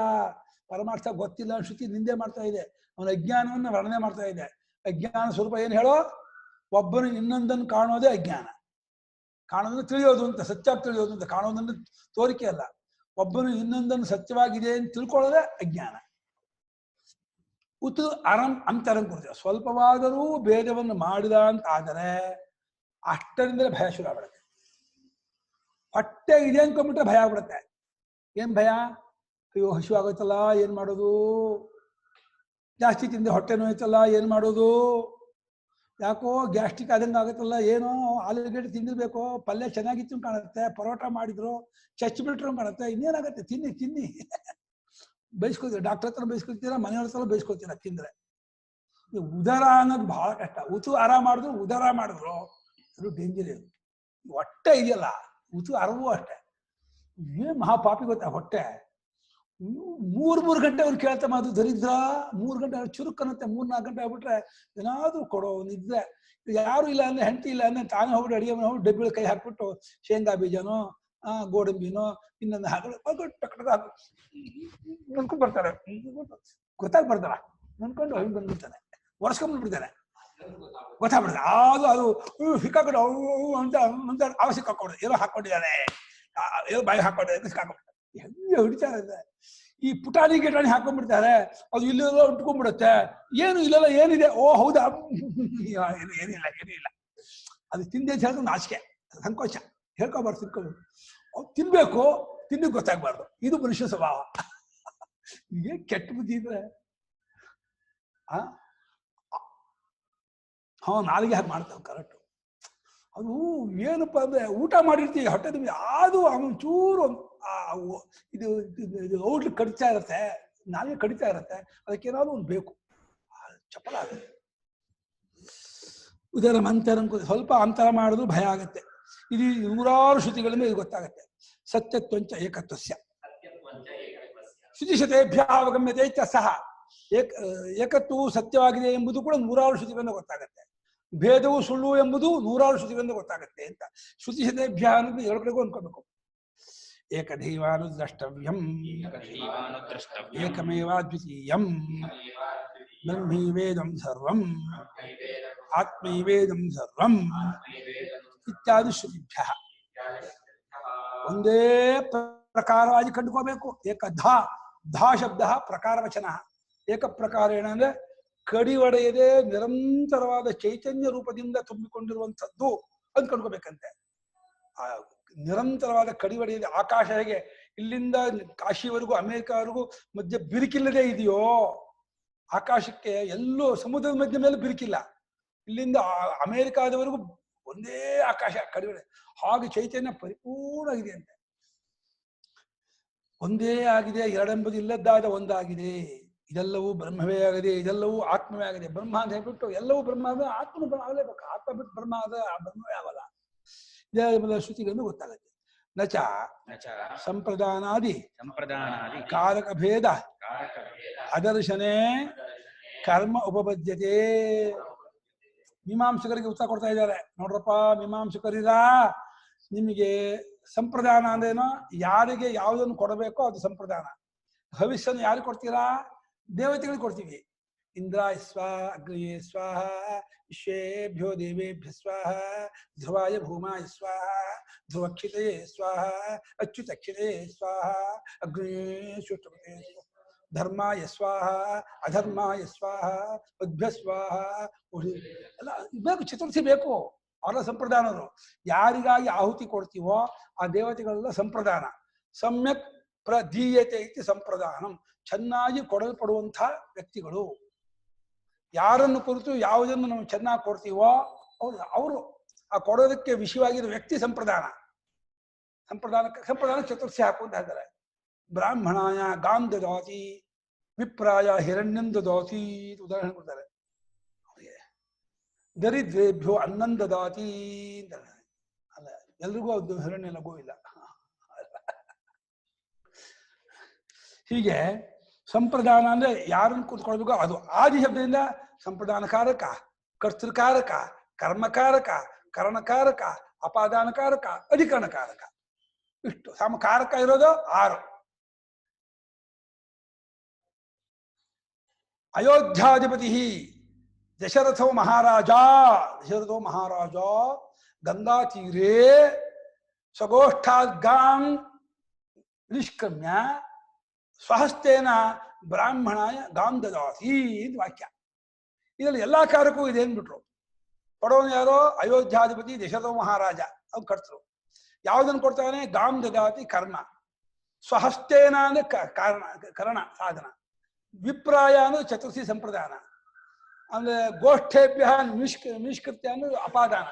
ಪರಮಾರ್ಥ ಗೊತ್ತಿಲ್ಲ ಶ್ರುತಿ ನಿಂದೆ ಮಾಡ್ತಾ ಇದೆ. ಅವನ ಅಜ್ಞಾನವನ್ನ ವರ್ಣನೆ ಮಾಡ್ತಾ ಇದೆ. ಅಜ್ಞಾನ ಸ್ವರೂಪ ಏನು ಹೇಳೋ? ಒಬ್ಬನು ಇನ್ನೊಂದನ್ನು ಕಾಣೋದೇ ಅಜ್ಞಾನ. ಕಾಣೋದನ್ನು ತಿಳಿಯೋದು ಅಂತ, ಸತ್ಯವಾಗಿ ತಿಳಿಯೋದು ಅಂತ. ಕಾಣೋದನ್ನು ತೋರಿಕೆ ಅಲ್ಲ. ಒಬ್ಬನು ಇನ್ನೊಂದನ್ನು ಸತ್ಯವಾಗಿದೆ ಅಂತ ತಿಳ್ಕೊಳ್ಳೋದೇ ಅಜ್ಞಾನ. ಉತು ಅರಂ ಅಂತರಂ ಕೊಡ್ತೇವೆ. ಸ್ವಲ್ಪವಾದರೂ ಭೇದವನ್ನು ಮಾಡಿದ ಅಂತ ಆದರೆ ಅಷ್ಟರಿಂದಲೇ ಭಯ ಶುರು ಆಗ್ಬಿಡುತ್ತೆ. ಹೊಟ್ಟೆ ಇದೆ ಅನ್ಕೊಂಡ್ಬಿಟ್ರೆ ಭಯ ಆಗ್ಬಿಡುತ್ತೆ. ಏನ್ ಭಯ? ಅಯ್ಯೋ ಹಸಿವು ಆಗೋಯ್ತಲ್ಲ, ಏನ್ ಮಾಡೋದು? ಜಾಸ್ತಿ ತಿಂದೆ ಹೊಟ್ಟೆ ನೋಯ್ತಲ್ಲ, ಏನ್ ಮಾಡೋದು? ಯಾಕೋ ಗ್ಯಾಸ್ಟ್ರಿಕ್ ಆದಂಗೆ ಆಗುತ್ತಲ್ಲ, ಏನೋ ಆಲೂಗಡ್ಡೆ ತಿಂದಿರ್ಬೇಕು, ಪಲ್ಯ ಚೆನ್ನಾಗಿತ್ತು ಕಾಣುತ್ತೆ, ಪರೋಟ ಮಾಡಿದ್ರು, ಚಚ್ಚಿಬಿಟ್ರು ಕಾಣುತ್ತೆ, ಇನ್ನೇನಾಗತ್ತೆ? ತಿನ್ನಿ ಬೈಸ್ಕೊತೀರ, ಡಾಕ್ಟರ್ ಹತ್ರ ಬೈಸ್ಕೊತೀರಾ, ಮನೆಯವ್ರ ಹತ್ರ ಬೈಸ್ಕೊತೀರಾ ತಿಂದ್ರೆ. ಉದರ ಅನ್ನೋದು ಬಹಳ ಕಷ್ಟ. ಉತು ಅರ ಮಾಡಿದ್ರು, ಉದರ ಮಾಡಿದ್ರು, ಅದು ಡೇಂಜರ್. ಇದು ಹೊಟ್ಟೆ ಇದೆಯಲ್ಲ, ಉತು ಅರವೂ ಅಷ್ಟೇ. ಏನ್ ಮಹಾಪಾಪಿ ಗೊತ್ತಾ ಹೊಟ್ಟೆ? 3 ಗಂಟೆ ಅವ್ರು ಕೇಳ್ತಾ ಮಾತು ದರಿದ್ರ. 3 ಗಂಟೆ ಚುರುಕನ್ನತ್ತೆ. 3-4 ಗಂಟೆ ಆಗ್ಬಿಟ್ರೆ ಏನಾದ್ರೂ ಕೊಡೋ ನಿದ್ರೆ. ಯಾರು ಇಲ್ಲ ಅಂದ್ರೆ, ಹೆಂಡತಿ ಇಲ್ಲ ಅಂದ್ರೆ ತಾನೇ ಹೋಗ್ಬಿಟ್ಟು ಅಡಿಗೆ ಹೋಗಿ ಡಬ್ಬಿಳ ಕೈ ಹಾಕ್ಬಿಟ್ಟು ಶೇಂಗಾ ಬೀಜನೋ ಗೋಡಂಬಿನೋ ಇನ್ನೊಂದು ಹಾಕೊಂಡು ಟಕ್ ಹಾಕಿ ನನ್ಕೊಂಡ್ ಬರ್ತಾರೆ. ಬರ್ತಾರ ನನ್ಕೊಂಡು ಹಿಂಗ್ ಬಂದ್ಬಿಡ್ತಾನೆ, ಒರೆಸ್ಕೊಂಡ್ಬಿಡ್ತಾನೆ. ಗೊತ್ತಾಗ್ಬಿಡ್ತಾರೆ. ಅದು ಸಿಕ್ಕಾಕೊಂಡು ಅಂತ ಅವಶ್ಯಕ ಹಾಕೊಂಡು ಏನೋ ಹಾಕೊಂಡಿದ್ದಾರೆ, ಏನೋ ಬಾಯಿ ಹಾಕೊಂಡಿದ್ದಾರೆ, ಹಾಕೊಂಡು ಹೆಂಗೆ ಹೊಡಿತಾರೆ. ಈ ಪುಟಾಣಿ ಗಿಟಾಣಿ ಹಾಕೊಂಡ್ಬಿಡ್ತಾರೆ, ಅದು ಇಲ್ಲೆಲ್ಲ ಉಟ್ಕೊಂಡ್ಬಿಡುತ್ತೆ. ಏನು ಇಲ್ಲೆಲ್ಲ ಏನಿದೆ? ಓ ಹೌದಾ, ಏನಿಲ್ಲ ಏನಿಲ್ಲ. ಅದು ತಿಂದೆ ಅಂತ ಹೇಳಿದ್ರೆ ನಾಚಿಕೆ, ಸಂಕೋಚ, ಹೇಳ್ಕೊಬಾರ್ದು, ತಿನ್ಕೋಬೇಕು. ತಿನ್ಬೇಕು, ತಿನ್ನಕ್ಕೆ ಗೊತ್ತಾಗ್ಬಾರ್ದು. ಇದು ಮನುಷ್ಯ ಸ್ವಭಾವ. ಏನ್ ಕೆಟ್ಟ ಬುದ್ಧಿ ಇದ್ರೆ ನಾಲಿಗೆ ಹಾಗೆ ಮಾಡ್ತಾವೆ ಕರೆಕ್ಟು. ಅದು ಏನಪ್ಪ ಅಂದ್ರೆ ಊಟ ಮಾಡಿರ್ತೀವಿ, ಹೊಟ್ಟೆ ತುಂಬ ಅದು ಅವನು ಚೂರು ಇದು ಔಟ್ಲು ಕಡಿತಾ ಇರುತ್ತೆ, ನಾಲಿಗೆ ಕಡಿತಾ ಇರುತ್ತೆ, ಅದಕ್ಕೇನಾದ್ರು ಒಂದು ಬೇಕು, ಚಪಲ ಆಗುತ್ತೆ. ಉದರ ಮಂತರ ಸ್ವಲ್ಪ ಅಂತರ ಮಾಡೋದು ಭಯ ಆಗುತ್ತೆ. ಇದು ನೂರಾರು ಶ್ರುತಿಗಳಿಂದ ಇದು ಗೊತ್ತಾಗುತ್ತೆ. ಸತ್ಯತ್ವಂಚ ಏಕತ್ವಸ್ಯ ಶ್ರುತಿಶತೇಭ್ಯ ಅವಗಮ್ಯತೆ ಚ ಸಹ. ಏಕತ್ವವು ಸತ್ಯವಾಗಿದೆ ಎಂಬುದು ಕೂಡ ನೂರಾರು ಶ್ರುತಿಗಳಿಂದ ಗೊತ್ತಾಗುತ್ತೆ. ಭೇದವು ಸುಳ್ಳು ಎಂಬುದು ನೂರಾರು ಶ್ರುತಿಗಳಿಂದ ಗೊತ್ತಾಗುತ್ತೆ ಅಂತ. ಶ್ರುತಿಶತೇಭ್ಯ ಅನ್ನೋದು ಎರಡು ಕಡೆಗೂ ಅನ್ಕೋಬೇಕು. ಏಕದೈವಾನುದ್ರಷ್ಟವ್ಯಂ ಏಕಮೇವಾದ್ವಿತೀಯಂ ಬ್ರಹ್ಮೈವೇದಂ ಸರ್ವಂ ಆತ್ಮೈವೇದಂ ಸರ್ವಂ ಇತ್ಯಾದಿ ಶ್ರುತಿಭ್ಯ ಒಂದೇ ಪ್ರಕಾರವಾಗಿ ಕಂಡುಕೋಬೇಕು. ಧಾ ಶಬ್ದ ಪ್ರಕಾರ ವಚನ. ಏಕ ಪ್ರಕಾರ ಏನಂದ್ರೆ ಕಡಿವಡೆಯದೆ ನಿರಂತರವಾದ ಚೈತನ್ಯ ರೂಪದಿಂದ ತುಂಬಿಕೊಂಡಿರುವಂಥದ್ದು ಅಂತ ಕಂಡುಕೋಬೇಕಂತೆ. ಆ ನಿರಂತರವಾದ ಕಡಿವಡೆಯದೆ ಆಕಾಶ ಹೇಗೆ ಇಲ್ಲಿಂದ ಕಾಶಿವರೆಗೂ ಅಮೆರಿಕವರೆಗೂ ಮಧ್ಯೆ ಬಿರುಕಿಲ್ಲದೆ ಇದೆಯೋ, ಆಕಾಶಕ್ಕೆ ಎಲ್ಲೂ ಸಮುದ್ರದ ಮಧ್ಯ ಮೇಲೆ ಬಿರುಕಿಲ್ಲ, ಇಲ್ಲಿಂದ ಅಮೆರಿಕಾದವರೆಗೂ ಒಂದೇ ಆಕಾಶ ಕಡಿವಡೆ. ಹಾಗೆ ಚೈತನ್ಯ ಪರಿಪೂರ್ಣ ಆಗಿದೆ ಅಂತೆ. ಒಂದೇ ಆಗಿದೆ, ಎರಡೆಂಬುದು ಇಲ್ಲದ್ದಾದ ಒಂದಾಗಿದೆ. ಇದೆಲ್ಲವೂ ಬ್ರಹ್ಮವೇ ಆಗಿದೆ, ಇದೆಲ್ಲವೂ ಆತ್ಮವೇ ಆಗಿದೆ. ಬ್ರಹ್ಮ ಅಂತ ಹೇಳ್ಬಿಟ್ಟು ಎಲ್ಲವೂ ಬ್ರಹ್ಮ ಆದ ಆತ್ಮನು ಬ್ರಹ್ಮ ಆಗಲೇಬೇಕು. ಆತ್ಮ ಬಿಟ್ಟು ಬ್ರಹ್ಮ ಆದ ಬ್ರಹ್ಮವೇ ಆಗಲ್ಲ. ಇದೇ ಶ್ರುತಿಗಳನ್ನು ಗೊತ್ತಾಗುತ್ತೆ. ನಚ ಸಂಪ್ರದಾನಾದಿ ಕಾರಕ ಭೇದ ಅದರ್ಶನೇ ಕರ್ಮ ಉಪಪದ್ಯತೆ. ಮೀಮಾಂಸಕರಿಗೆ ಉತ್ತರ ಕೊಡ್ತಾ ಇದ್ದಾರೆ. ನೋಡ್ರಪ್ಪ ಮೀಮಾಂಸಕರಿರ, ನಿಮಗೆ ಸಂಪ್ರದಾನ ಅಂದ್ರೇನೋ, ಯಾರಿಗೆ ಯಾವುದನ್ನು ಕೊಡಬೇಕೋ ಅದು ಸಂಪ್ರದಾನ. ಹವಿಸ್ಸನ್ನು ಯಾರಿಗೆ ಕೊಡ್ತೀರಾ? ದೇವತೆಗಳಿಗೆ ಕೊಡ್ತೀವಿ. ಇಂದ್ರಾಯ ಸ್ವಾಹ, ಅಗ್ನಿಯೇ ಸ್ವಾಹ, ವಿಶ್ವೇಭ್ಯೋ ದೇವೇಭ್ಯ ಸ್ವಾಹ, ಧ್ರುವಾಯ ಭೂಮಾಯ ಸ್ವಾಹ, ಧ್ರುವಕ್ಷಿತಯೇ ಸ್ವಾಹ, ಅಚ್ಯುತಕ್ಷಿತಯೇ ಸ್ವಾಹ, ಅಗ್ನಿಯೇ ಸುಷ್ಟಪತೆ ಧರ್ಮಾಯ ಸ್ವಾಹ, ಅಧರ್ಮಾಯ ಸ್ವಾಹ, ಉದ್ಭ್ಯ ಸ್ವಾಹ. ಎಲ್ಲ ಬೇಕು, ಚತುರ್ಥಿ ಬೇಕು. ಅವರ ಸಂಪ್ರದಾನರು. ಯಾರಿಗಾಗಿ ಆಹುತಿ ಕೊಡ್ತೀವೋ ಆ ದೇವತೆಗಳೆಲ್ಲ ಸಂಪ್ರದಾನ. ಸಮ್ಯಕ್ ಪ್ರದೀಯತೆ ಇತಿ ಸಂಪ್ರದಾನಂ. ಚೆನ್ನಾಗಿ ಕೊಡಲ್ಪಡುವಂಥ ವ್ಯಕ್ತಿಗಳು. ಯಾರನ್ನು ಕುರಿತು ಯಾವುದನ್ನು ನಾವು ಚೆನ್ನಾಗಿ ಕೊಡ್ತೀವೋ ಅವರು ಆ ಕೊಡೋದಕ್ಕೆ ವಿಷಯವಾಗಿರೋ ವ್ಯಕ್ತಿ ಸಂಪ್ರದಾನ. ಸಂಪ್ರದಾನ ಚತುರ್ಥಿ ಹಾಕು ಅಂತ ಹೇಳ್ತಾರೆ. ಬ್ರಾಹ್ಮಣಾಯ ಗಾಂ ದದಾತಿ, ವಿಪ್ರಾಯ ಹಿರಣ್ಯಂ ದದಾತಿ ಉದಾಹರಣೆ ಕೊಡ್ತಾರೆ. ದರಿದ್ರೇಭ್ಯೋ ಅನ್ನಂ ದದಾತಿ ಅಂತ. ಅಲ್ಲ, ಎಲ್ರಿಗೂ ಅದು ಹಿರಣ್ಯ ಲಘು ಇಲ್ಲ. ಹೀಗೆ ಸಂಪ್ರದಾನ ಅಂದ್ರೆ ಯಾರನ್ನು ಕೂತ್ಕೊಳ್ಬೇಕು ಅದು. ಆದಿ ಶಬ್ದದಿಂದ ಸಂಪ್ರದಾನಕಾರಕ, ಕರ್ತೃಕಾರಕ, ಕರ್ಮಕಾರಕ, ಕರಣಕಾರಕ, ಅಪಾದಾನಕಾರಕ, ಅಧಿಕರಣಕಾರಕ. ಇಷ್ಟು ಸಮಕಾರಕ ಇರೋದು 6. ಅಯೋಧ್ಯಾಧಿಪತಿ ದಶರಥೋ ಮಹಾರಾಜ ಗಂಗಾ ತೀರೇ ಸ್ವಗೋಷ್ಠಾದ್ಗಾಂ ನಿಷ್ಕ್ರಮ್ಯ ಸ್ವಹಸ್ತೇನ ಬ್ರಾಹ್ಮಣಾಯ ಗಾಂ ದದಾತಿ ಇದು ವಾಕ್ಯ. ಇದರಲ್ಲಿ ಎಲ್ಲಾ ಕಾರಕ್ಕೂ ಇದೆ ಅಂದ್ಬಿಟ್ರು. ಕೊಡೋನು ಯಾರೋ? ಅಯೋಧ್ಯಾಧಿಪತಿ ದಶರಥ ಮಹಾರಾಜ, ಅವ್ರು ಕರ್ತರು. ಯಾವುದನ್ನು ಕೊಡ್ತಾನೆ? ಗಾಂ ದದಾತಿ ಕರ್ಮ. ಸ್ವಹಸ್ತೇನ ಅಂದ್ರೆ ಕರಣ ಸಾಧನ. ವಿಪ್ರಾಯ ಅಂದ್ರೆ ಚತುರ್ಥಿ ಸಂಪ್ರದಾನ. ಅಂದ್ರೆ ಗೋಷ್ಠೇಭ್ಯ ನಿಷ್ಕೃತ್ಯ ಅಂದ್ರೆ ಅಪಾದಾನ,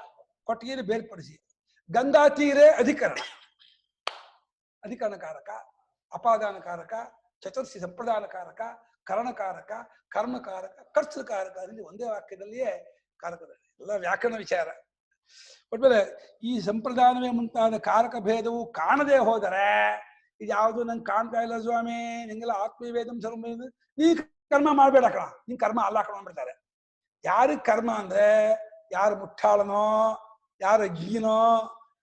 ಕೊಟ್ಟಿಗೆ ಬೇರ್ಪಡಿಸಿ. ಗಂಗಾ ತೀರೆ ಅಧಿಕರಣಕಾರಕ, ಅಪಾದಾನಕಾರಕ, ಚತುರ್ಥಿ ಸಂಪ್ರದಾನಕಾರಕ, ಕರಣಕಾರಕ, ಕರ್ಮಕಾರಕ, ಕರ್ತೃಕಾರಕ. ಅಲ್ಲಿ ಒಂದೇ ವಾಕ್ಯದಲ್ಲಿಯೇ ಕಾರಕದಲ್ಲಿ ಎಲ್ಲ ವ್ಯಾಕರಣ ವಿಚಾರ. ಒಟ್ಮೇಲೆ ಈ ಸಂಪ್ರದಾನವೇ ಮುಂತಾದ ಕಾರಕ ಭೇದವು ಕಾಣದೆ ಹೋದರೆ, ಇದು ಯಾವುದು ನಂಗೆ ಕಾಣ್ತಾ ಇಲ್ಲ ಸ್ವಾಮಿ, ನಿಂಗೆಲ್ಲ ಆತ್ಮವೇದಂ ಸರ್ವ, ನೀ ಕರ್ಮ ಮಾಡ್ಬೇಡ ಕಣ, ನಿನ್ ಕರ್ಮ ಅಲ್ಲ ಕಣ ಅಂದ್ಬಿಡ್ತಾರೆ. ಯಾರಿಗೆ ಕರ್ಮ ಅಂದ್ರೆ ಯಾರು ಮುಟ್ಟಾಳನೋ, ಯಾರು ಅಜ್ಞನೋ,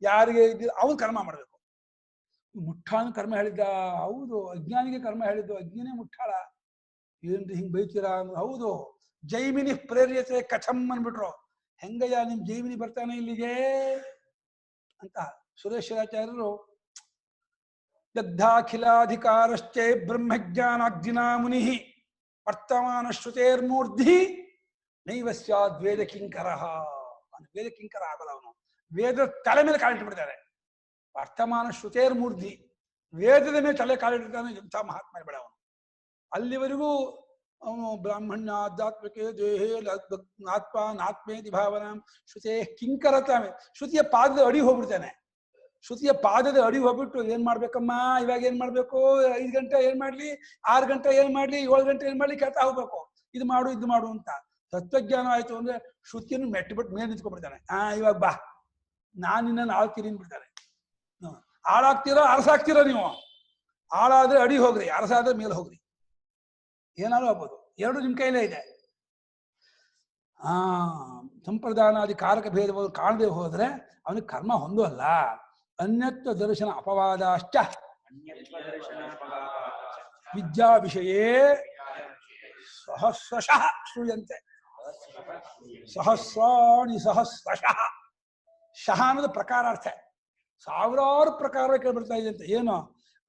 ಯಾರಿಗೆ ಅವ್ನು ಕರ್ಮ ಮಾಡ್ಬೇಕು. ಮುಟ್ಟಾಳನ ಕರ್ಮ ಹೇಳಿದ್ದ? ಹೌದು. ಅಜ್ಞಾನಿಗೆ ಕರ್ಮ ಹೇಳಿದ್ದು, ಅಜ್ಞನೇ ಮುಟ್ಟಾಳ. ಏನ್ರಿ ಹಿಂಗ್ ಬೈತೀರಾ ಅಂದ್ರೆ, ಹೌದು. ಜೈಮಿನಿ ಪ್ರೇರ್ಯತೆ ಕಥಂ ಅನ್ಬಿಟ್ರು. ಹೆಂಗಯ್ಯ ನಿಮ್ ಜೈಮಿನಿ ಬರ್ತಾನೆ ಇಲ್ಲಿಗೆ ಅಂತ ಸುರೇಶ್ವರಾಚಾರ್ಯರು ದಗ್ಧಾಖಿಲಾಧಿಕಾರಶ್ಚೇ ಬ್ರಹ್ಮಜ್ಞಾನಾಗ್ನಿನಾ ಮುನಿ ವರ್ತಮಾನ ಶ್ರುತೇರ್ಮೂರ್ಧಿ ನೈವ ಸ್ಯಾದ್ ವೇದ ಕಿಂಕರ. ವೇದ ಕಿಂಕರ ಆಗಲ್ಲ ಅವನು. ವೇದ ತಲೆ ಮೇಲೆ ಕಾಲಿಟ್ಬಿಡ್ತಾರೆ. ವರ್ತಮಾನ ಶ್ರುತೇರ್ಮೂರ್ಧಿ, ವೇದದ ಮೇಲೆ ತಲೆ ಕಾಲಿಟ್ಟಿರ್ತಾನೆ. ಎಂಥ ಮಹಾತ್ಮ ಬೇಡ ಅವನು. ಅಲ್ಲಿವರೆಗೂ ಅವನು ಬ್ರಾಹ್ಮಣ್ಯ ಆಧ್ಯಾತ್ಮಿಕೆ ದೇಹೇ ನಾತ್ಮೇತಿ ಭಾವನಾ ಶ್ರುತೇ ಕಿಂಕರತಾಮೆ. ಶ್ರುತಿಯ ಪಾದದ ಅಡಿ ಹೋಗ್ಬಿಡ್ತಾನೆ. ಶ್ರುತಿಯ ಪಾದದ ಅಡಿ ಹೋಗ್ಬಿಟ್ಟು ಏನ್ ಮಾಡ್ಬೇಕಮ್ಮ, ಇವಾಗ ಏನ್ ಮಾಡ್ಬೇಕು, 5 ಗಂಟೆ ಏನ್ ಮಾಡ್ಲಿ, 6 ಗಂಟೆ ಏನ್ ಮಾಡ್ಲಿ, 7 ಗಂಟೆ ಏನ್ ಮಾಡ್ಲಿ ಕೇಳ್ತಾ ಹೋಗ್ಬೇಕು. ಇದು ಮಾಡು ಅಂತ. ತತ್ವಜ್ಞಾನ ಆಯ್ತು ಅಂದ್ರೆ ಶ್ರುತಿಯನ್ನು ಮೆಟ್ಟಬಿಟ್ಟು ಮೇಲೆ ನಿಂತ್ಕೊಂಡ್ಬಿಡ್ತಾನೆ. ಇವಾಗ ಬಾ, ನಾನು ನಿನ್ನನ್ನು ಆಳ್ತೀನಿ ಅಂದ್ಬಿಡ್ತಾರೆ. ಆಳಾಗ್ತೀರೋ ಅರಸಾಗ್ತೀರೋ ನೀವು? ಆಳಾದ್ರೆ ಅಡಿ ಹೋಗ್ರಿ, ಅರಸಾದ್ರೆ ಮೇಲೆ ಹೋಗ್ರಿ, ಏನಾದ್ರು ಆಗ್ಬೋದು. ಎರಡು ನಿಮ್ ಕೈಲೇ ಇದೆ. ಸಂಪ್ರದಾನಾದಿ ಕಾರಕ ಭೇದವನ್ನು ಕಾಣದೆ ಹೋದ್ರೆ ಅವನಿಗೆ ಕರ್ಮ ಹೊಂದಲ್ಲ. ಅನ್ಯತ್ವ ದರ್ಶನ ಅಪವಾದಾಶ್ಚ ವಿದ್ಯಾ ವಿಷಯೇ ಸಹಸ್ರಶಃ ಶ್ರೂಯಂತೆ. ಸಹಸ್ರಾಣಿ ಸಹಸ್ರಶಃ. ಶಃ ಅನ್ನೋದು ಪ್ರಕಾರಾರ್ಥ. ಸಾವಿರಾರು ಪ್ರಕಾರ ಕೇಳ್ಬಿಡ್ತಾ ಇದೆ ಅಂತ. ಏನು?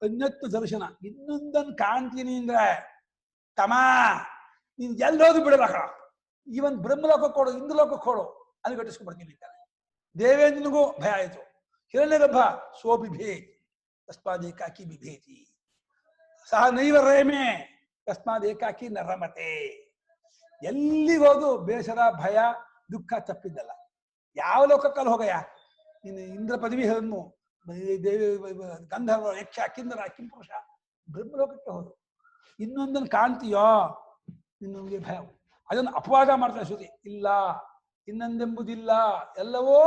ಅನ್ಯತ್ವ ದರ್ಶನ. ಇನ್ನೊಂದನ್ನು ಕಾಣ್ತೀನಿ ಅಂದ್ರೆ ತಮ ನೀನ್ ಎಲ್ಲೋದು ಬಿಡಲ್ಲ. ಇವನ್ ಬ್ರಹ್ಮಲೋಕ ಕೊಡು, ಇಂದ್ರಲೋಕ ಕೊಡು, ಅಲ್ಲಿ ಗಟ್ಟಿಸ್ಕೊಂಡ್ಬರ್ತೀನಿ ಅಂತಾನೆ. ದೇವೇಂದ್ರನಿಗೂ ಭಯ ಆಯ್ತು. ಹಿರಣ್ಯಗರ್ಭ ಸೋಬಿಭೇತಿ ತಸ್ಮಾದೇಕಾಕಿ ಬಿಭೇತಿ ಸಹ ನೈವ ರೇಮೆ ತಸ್ಮಾದೇಕಾಕಿ ನ ರಮತೆ. ಎಲ್ಲಿಗೋದು ಬೇಸರ ಭಯ ದುಃಖ ತಪ್ಪಿದ್ದಲ್ಲ. ಯಾವ ಲೋಕಕ್ಕಲ್ಲಿ ಹೋಗಯ್ಯ ನೀನು? ಇಂದ್ರ ಪದವಿ ಹೇಳನ್ನು ದೇವಿ ಗಂಧರ್ವ ಯಕ್ಷ ಕಿಂದರ ಕಿಂಪುರುಷ ಬ್ರಹ್ಮಲೋಕಕ್ಕೆ ಹೋದು. ಇನ್ನೊಂದನ್ನು ಕಾಣ್ತೀಯೋ ಇನ್ನೊಂದಿಗೆ ಭಯ. ಅದನ್ನು ಅಪವಾದ ಮಾಡ್ತಾರೆ ಶ್ರುತಿ. ಇಲ್ಲ, ಇನ್ನೊಂದೆಂಬುದಿಲ್ಲ, ಎಲ್ಲವೋ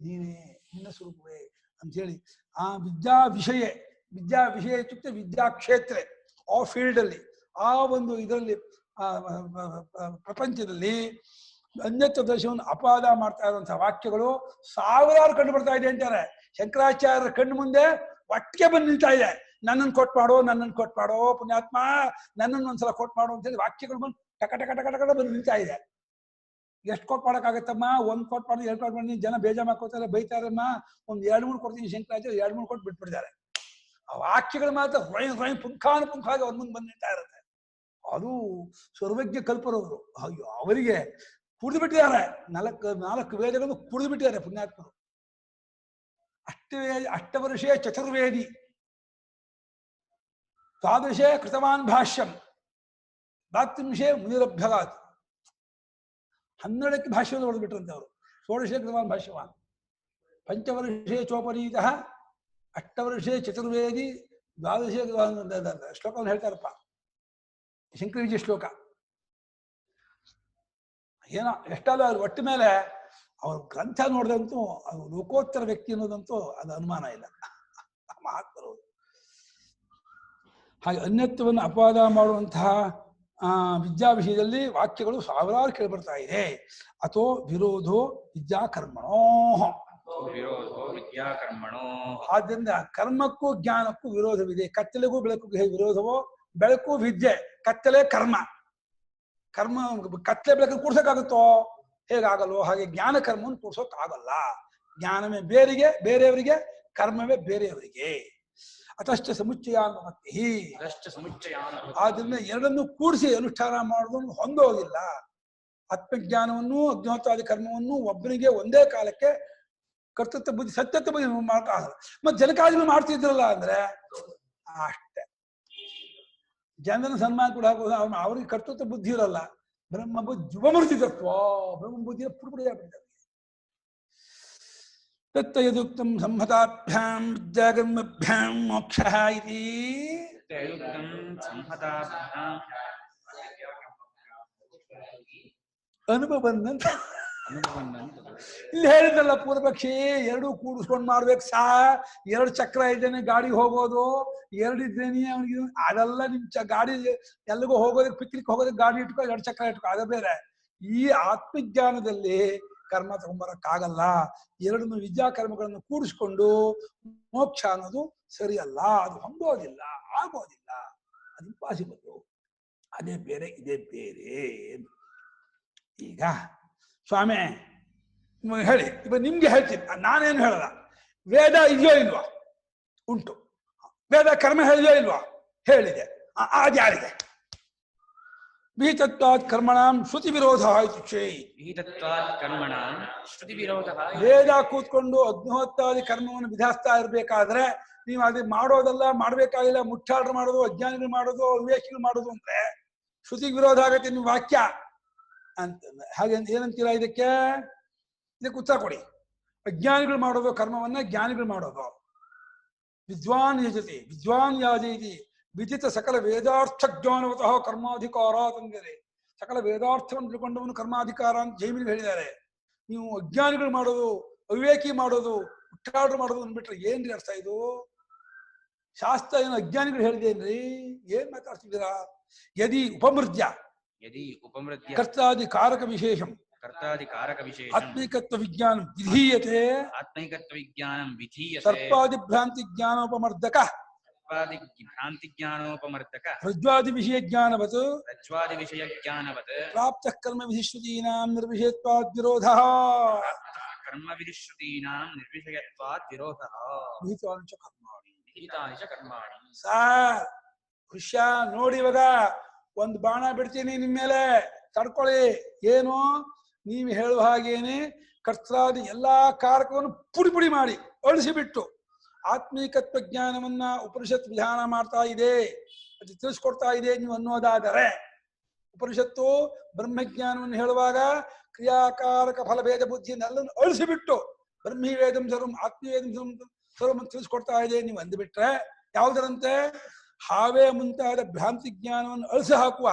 ನೀನೇ, ನಿನ್ನ ಸ್ವರೂಪವೇ ಅಂಥೇಳಿ ಆ ವಿದ್ಯಾ ವಿಷಯ ಇತ್ಯುಕ್ತೆ ವಿದ್ಯಾಕ್ಷೇತ್ರ, ಆ ಫೀಲ್ಡ್ ಅಲ್ಲಿ, ಆ ಒಂದು ಇದರಲ್ಲಿ ಪ್ರಪಂಚದಲ್ಲಿ ಅನ್ಯತ್ವ ದರ್ಶನವನ್ನು ಅಪವಾದ ಮಾಡ್ತಾ ಇರುವಂತಹ ವಾಕ್ಯಗಳು ಸಾವಿರಾರು ಕಂಡು ಬರ್ತಾ ಇದೆ ಅಂತಾರೆ. ಶಂಕರಾಚಾರ್ಯರ ಕಣ್ಣು ಮುಂದೆ ಒಟ್ಟಿಗೆ ಬಂದು ನಿಲ್ತಾ ಇದೆ. ನನ್ನನ್ನು ಕೊಟ್ಟು ಮಾಡೋ ಪುಣ್ಯಾತ್ಮ, ನನ್ನನ್ನು ಒಂದ್ಸಲ ಕೊಟ್ಟು ಮಾಡು ಅಂತೇಳಿ ವಾಕ್ಯಗಳು ಬಂದು ಟಕ ಟಕ ಟಕ ಟಕ ಬಂದು ನಿಲ್ತಾ ಇದೆ. ಎಷ್ಟು ಕೊಟ್ಟು ಮಾಡೋಕ್ಕಾಗತ್ತಮ್ಮ? 1 ಕೊಟ್ಟು ಮಾಡಿ 2 ಕೊಟ್ಟು ಮಾಡಿ ಜನ ಬೇಜಾರು ಮಾಡ್ಕೋತಾರೆ, ಬೈತಾರಮ್ಮ. ಒಂದು 2-3 ಕೊಡ್ತೀನಿ ಶಂಕರಾಚಾರ್ಯ 2-3 ಕೊಟ್ಟು ಬಿಟ್ಬಿಡ್ತಾರೆ. ಆ ವಾಕ್ಯಗಳು ಮಾತ್ರ ರೊಯ್ ಪುಂಖಾನುಪುಂಖಾಗಿ ಅವ್ರ ಮುಂದೆ ಬಂದು ನಿಲ್ತಾ ಇರುತ್ತೆ. ಅದು ಸರ್ವಜ್ಞ ಕಲ್ಪರವರು. ಅಯ್ಯೋ, ಅವರಿಗೆ ಕುಡಿದು ಬಿಟ್ಟಿದ್ದಾರೆ. 4 ವೇದಗಳನ್ನು ಕುಡಿದು ಬಿಟ್ಟಿದ್ದಾರೆ ಪುಣ್ಯಾತ್ಮರು. ಅಷ್ಟವರ್ಷೇ ಚತುರ್ವೇದಿ ದ್ವಾದಶೇ ಕೃತವಾನ್ ಭಾಷ್ಯಂ ದ್ವಾತ್ರಿಂಶೇ ಮುನಿರಭ್ಯಗಾತ್. 12ಕ್ಕೆ ಭಾಷ್ಯವನ್ನು ಹೊಡೆದ್ಬಿಟ್ರಂತೆ ಅವರು. ಷೋಡಶೇ ಕೃತವಾನ್ ಭಾಷ್ಯವಾನ್, ಪಂಚವರ್ಷೇ ಚೋಪನೀತಃ, ಅಷ್ಟವರ್ಷೇ ಚತುರ್ವೇದಿ, ದ್ವಾದಶೇ ಶ್ಲೋಕವನ್ನು ಹೇಳ್ತಾರಪ್ಪ ಶಂಕರವಿಜಯ ಶ್ಲೋಕ. ಏನೋ ಎಷ್ಟಲ್ಲ ಅವ್ರ ಒಟ್ಟ ಮೇಲೆ ಅವ್ರ ಗ್ರಂಥ ನೋಡಿದಂತೂ ಅದು ಲೋಕೋತ್ತರ ವ್ಯಕ್ತಿ ಅನ್ನೋದಂತೂ ಅದು ಅನುಮಾನ ಇಲ್ಲ. ಮಹಾತ್ಮರು ಹಾಗೆ ಅನ್ಯತ್ವವನ್ನು ಅಪವಾದ ಮಾಡುವಂತಹ ವಿದ್ಯಾ ವಿಷಯದಲ್ಲಿ ವಾಕ್ಯಗಳು ಸಾವಿರಾರು ಕೇಳಿಬರ್ತಾ ಇದೆ. ಅಥೋ ವಿರೋಧೋ ವಿದ್ಯಾಕರ್ಮಣೋ. ಆದ್ದರಿಂದ ಕರ್ಮಕ್ಕೂ ಜ್ಞಾನಕ್ಕೂ ವಿರೋಧವಿದೆ. ಕತ್ತಲೆಗೂ ಬೆಳಕಿಗೂ ಹೇಗೆ ವಿರೋಧವೋ, ಬೆಳಕು ವಿದ್ಯೆ, ಕತ್ತಲೆ ಕರ್ಮ. ಕತ್ತಲೆ ಬೆಳಕನ್ನು ಕೂಡ್ಸೋಕ್ಕಾಗುತ್ತೋ? ಹೇಗಾಗಲ್ಲೋ ಹಾಗೆ ಜ್ಞಾನ ಕರ್ಮವನ್ನು ಕೂಡ್ಸೋಕ್ಕಾಗಲ್ಲ. ಜ್ಞಾನವೇ ಬೇರೆಯವರಿಗೆ, ಕರ್ಮವೇ ಬೇರೆಯವರಿಗೆ. ಅತಶ್ಚ ಸಮುಚ್ಚಯಾನುಮತಿ. ಆದ್ರಿಂದ ಎರಡನ್ನು ಕೂಡಿಸಿ ಅನುಷ್ಠಾನ ಮಾಡೋದನ್ನು ಹೊಂದೋದಿಲ್ಲ. ಆತ್ಮಜ್ಞಾನವನ್ನು ಅಜ್ಞಾತಾದಿ ಕರ್ಮವನ್ನು ಒಬ್ಬನಿಗೆ ಒಂದೇ ಕಾಲಕ್ಕೆ ಕರ್ತೃತ್ವ ಬುದ್ಧಿ ಸತ್ಯತ್ವ ಬುದ್ಧಿ ಮಾಡೋಕ್ಕಾಗಲ್ಲ. ಮತ್ತೆ ಜನಕಾದಿಗಳು ಮಾಡ್ತಿದ್ರಲ್ಲ ಅಂದ್ರೆ ಅಷ್ಟೇ. ಜನರನ್ನು ಸನ್ಮಾನ ಕೂಡ ಹಾಕೋದು ಅವ್ರಿಗೆ ಕರ್ತೃತ್ವ ಬುದ್ಧಿ ಇರಲ್ಲ. ಬ್ರಹ್ಮ ಬುದ್ಧಿ ಜುಬಮೂರ್ತಿ ತತ್ವ, ಬ್ರಹ್ಮ ಬುದ್ಧಿಯ ಪುಡಿಪುಡಿಯಾಗ್ಬಿಟ್ಟಿದ್ದಾರೆ. ತತ್ತಯದುಕ್ತಂ ಸಂಹತಾಭ್ಯಾಂ ವಿದ್ಯಾಕರ್ಮಭ್ಯಾಂ ಮೋಕ್ಷಃ ಇತಿ. ಅನುಭವ ಬಂದಂತ ಇಲ್ಲಿ ಹೇಳಿದ್ರಲ್ಲ ಪೂರ್ವಪಕ್ಷಿ, 2 ಕೂಡಿಸ್ಕೊಂಡು ಮಾಡ್ಬೇಕು ಸಾ. 2 ಚಕ್ರ ಇದ್ದೇನೆ ಗಾಡಿ ಹೋಗೋದು, 2 ಇದ್ದೇನೆ ಅವನಿಗೆ. ಅದೆಲ್ಲ ನಿಮ್ ಗಾಡಿ ಎಲ್ಲಿಗೋ ಹೋಗೋದಕ್ಕೆ, ಪಿಕ್ನಿಕ್ ಹೋಗೋದಕ್ಕೆ ಗಾಡಿ ಇಟ್ಕೊ, 2 ಚಕ್ರ ಇಟ್ಕೊ, ಅದ ಬೇರೆ. ಈ ಆತ್ಮಜ್ಞಾನದಲ್ಲಿ ಕರ್ಮ ತಗೊಂಬರಕ್ಕಾಗಲ್ಲ. 2 ವಿದ್ಯಾಕರ್ಮಗಳನ್ನು ಕೂಡಿಸ್ಕೊಂಡು ಮೋಕ್ಷ ಅನ್ನೋದು ಸರಿಯಲ್ಲ. ಅದು ಹೊಂದೋದಿಲ್ಲ, ಆಗೋದಿಲ್ಲ, ಅದು ಇಂಪಾಸಿಬಲ್. ಅದೇ ಬೇರೆ, ಇದೇ ಬೇರೆ. ಈಗ ಸ್ವಾಮಿ ಹೇಳಿ, ಇವಾಗ ನಿಮ್ಗೆ ಹೇಳ್ತೀನಿ, ನಾನೇನು ಹೇಳಲ್ಲ. ವೇದ ಇದೆಯೋ ಇಲ್ವಾ? ಉಂಟು. ವೇದ ಕರ್ಮ ಹೇಳಿದೋ ಇಲ್ವಾ? ಹೇಳಿದೆ. ಅದ್ಯಾರಿದೆ? ವಿಹಿತತ್ವಾತ್ ಕರ್ಮಣಾಂ ಶ್ರುತಿ ವಿರೋಧ ಆಯ್ತು ಚೇತ್. ವಿಹಿತತ್ವಾತ್ ಕರ್ಮಣಾಂ ಶ್ರುತಿ ವಿರೋಧ. ವೇದ ಕೂತ್ಕೊಂಡು ಅಗ್ನಿಹೋತ್ರಾದಿ ಕರ್ಮವನ್ನು ವಿಧಾಸ್ತಾ ಇರ್ಬೇಕಾದ್ರೆ ನೀವು ಅದು ಮಾಡೋದಲ್ಲ, ಮಾಡ್ಬೇಕಾಗಿಲ್ಲ, ಮುಟ್ಟಾಡ್ರು ಮಾಡೋದು, ಅಜ್ಞಾನಿಗಳು ಮಾಡೋದು, ವಿವೇಕಿಗಳು ಮಾಡೋದು ಅಂದ್ರೆ ಶ್ರುತಿಗೆ ವಿರೋಧ ಆಗತ್ತೆ ನಿಮ್ಮ ವಾಕ್ಯ ಅಂತಂದ್ರೆ. ಹಾಗೆ ಏನಂತೀರಾ ಇದಕ್ಕೆ ಉತ್ತರ ಕೊಡಿ. ಅಜ್ಞಾನಿಗಳು ಮಾಡೋದು ಕರ್ಮವನ್ನ ಜ್ಞಾನಿಗಳು ಮಾಡೋದು. ವಿದ್ವಾನ್ ಯಜತಿ ವಿದ್ವಾನ್ ಯಾಜಯತಿ ವಿದಿತ ಸಕಲ ವೇದಾರ್ಥ ಜ್ಞಾನವತಃ ಕರ್ಮಾಧಿಕಾರ ತಂದಿದೆ. ಸಕಲ ವೇದಾರ್ಥವನ್ನು ತಿಳ್ಕೊಂಡವನು ಕರ್ಮಾಧಿಕಾರ ಅಂತ ಜೈಮಿನಿಗೆ ಹೇಳಿದ್ದಾರೆ. ನೀವು ಅಜ್ಞಾನಿಗಳು ಮಾಡೋದು, ಅವಿವೇಕಿ ಮಾಡೋದು, ಹುಟ್ಟಾಡ್ರು ಮಾಡೋದು ಅಂದ್ಬಿಟ್ರೆ ಏನ್ರಿ ಅರ್ಥ ಇದು? ಶಾಸ್ತ್ರ ಏನು ಅಜ್ಞಾನಿಗಳು ಹೇಳಿದೇನ್ರಿ? ಏನ್ ಮಾತಾಡ್ತಿದ್ದೀರಾ? ಯದಿ ಉಪಮೃತ್ಯ ಕರ್ತಾದಿ ಕಾರಕ ವಿಶೇಷಂ ಆತ್ಮೈಕತ್ವ ವಿಜ್ಞಾನ ವಿಧೀಯತೆ ಸರ್ಪಾದಿ ಭ್ರಾಂತಿ ಜ್ಞಾನೋಪಮರ್ದಕ ಪ್ರಜ್ವಾದಿ ವಿಷಯ ಜ್ಞಾನವತ್ ಪ್ರಾಪ್ತ ಕರ್ಮ ವಿಧಿಶ್ರುತೀನಾಂ ನಿರ್ವಿಷಯತ್ವಾದ್ ವಿರೋಧಃ. ಸಾರ್ ಖುಷ್ಯ ನೋಡಿ, ಇವಾಗ ಒಂದು ಬಾಣ ಬಿಡ್ತೀನಿ ನಿಮ್ಮ ಮೇಲೆ, ತಡ್ಕೊಳ್ಳಿ. ಏನು? ನೀವು ಹೇಳುವ ಹಾಗೇನೆ ಕರ್ತಾದಿ ಎಲ್ಲಾ ಕಾರಕವನ್ನು ಪುಡಿ ಪುಡಿ ಮಾಡಿ ಅಳಿಸಿಬಿಟ್ಟು ಆತ್ಮೀಕತ್ವ ಜ್ಞಾನವನ್ನ ಉಪನಿಷತ್ ವಿಧಾನ ಮಾಡ್ತಾ ಇದೆ, ಅದು ತಿಳಿಸ್ಕೊಡ್ತಾ ಇದೆ ನೀವು ಅನ್ನೋದಾದರೆ, ಉಪನಿಷತ್ತು ಬ್ರಹ್ಮಜ್ಞಾನವನ್ನು ಹೇಳುವಾಗ ಕ್ರಿಯಾಕಾರಕ ಫಲಭೇದ ಬುದ್ಧಿಯನ್ನೆಲ್ಲನ್ನು ಅಳಿಸಿಬಿಟ್ಟು ಬ್ರಹ್ಮಿ ವೇದಂ ಸರ್ವಂ ಆತ್ಮೀವೇದಂ ಸರ್ವಂ ತಿಳಿಸ್ಕೊಡ್ತಾ ಇದೆ ನೀವು ಅಂದುಬಿಟ್ರೆ, ಯಾವುದರಂತೆ? ಹಾವೇ ಮುಂತಾದ ಭ್ರಾಂತಿ ಜ್ಞಾನವನ್ನು ಅಳಿಸಿ ಹಾಕುವ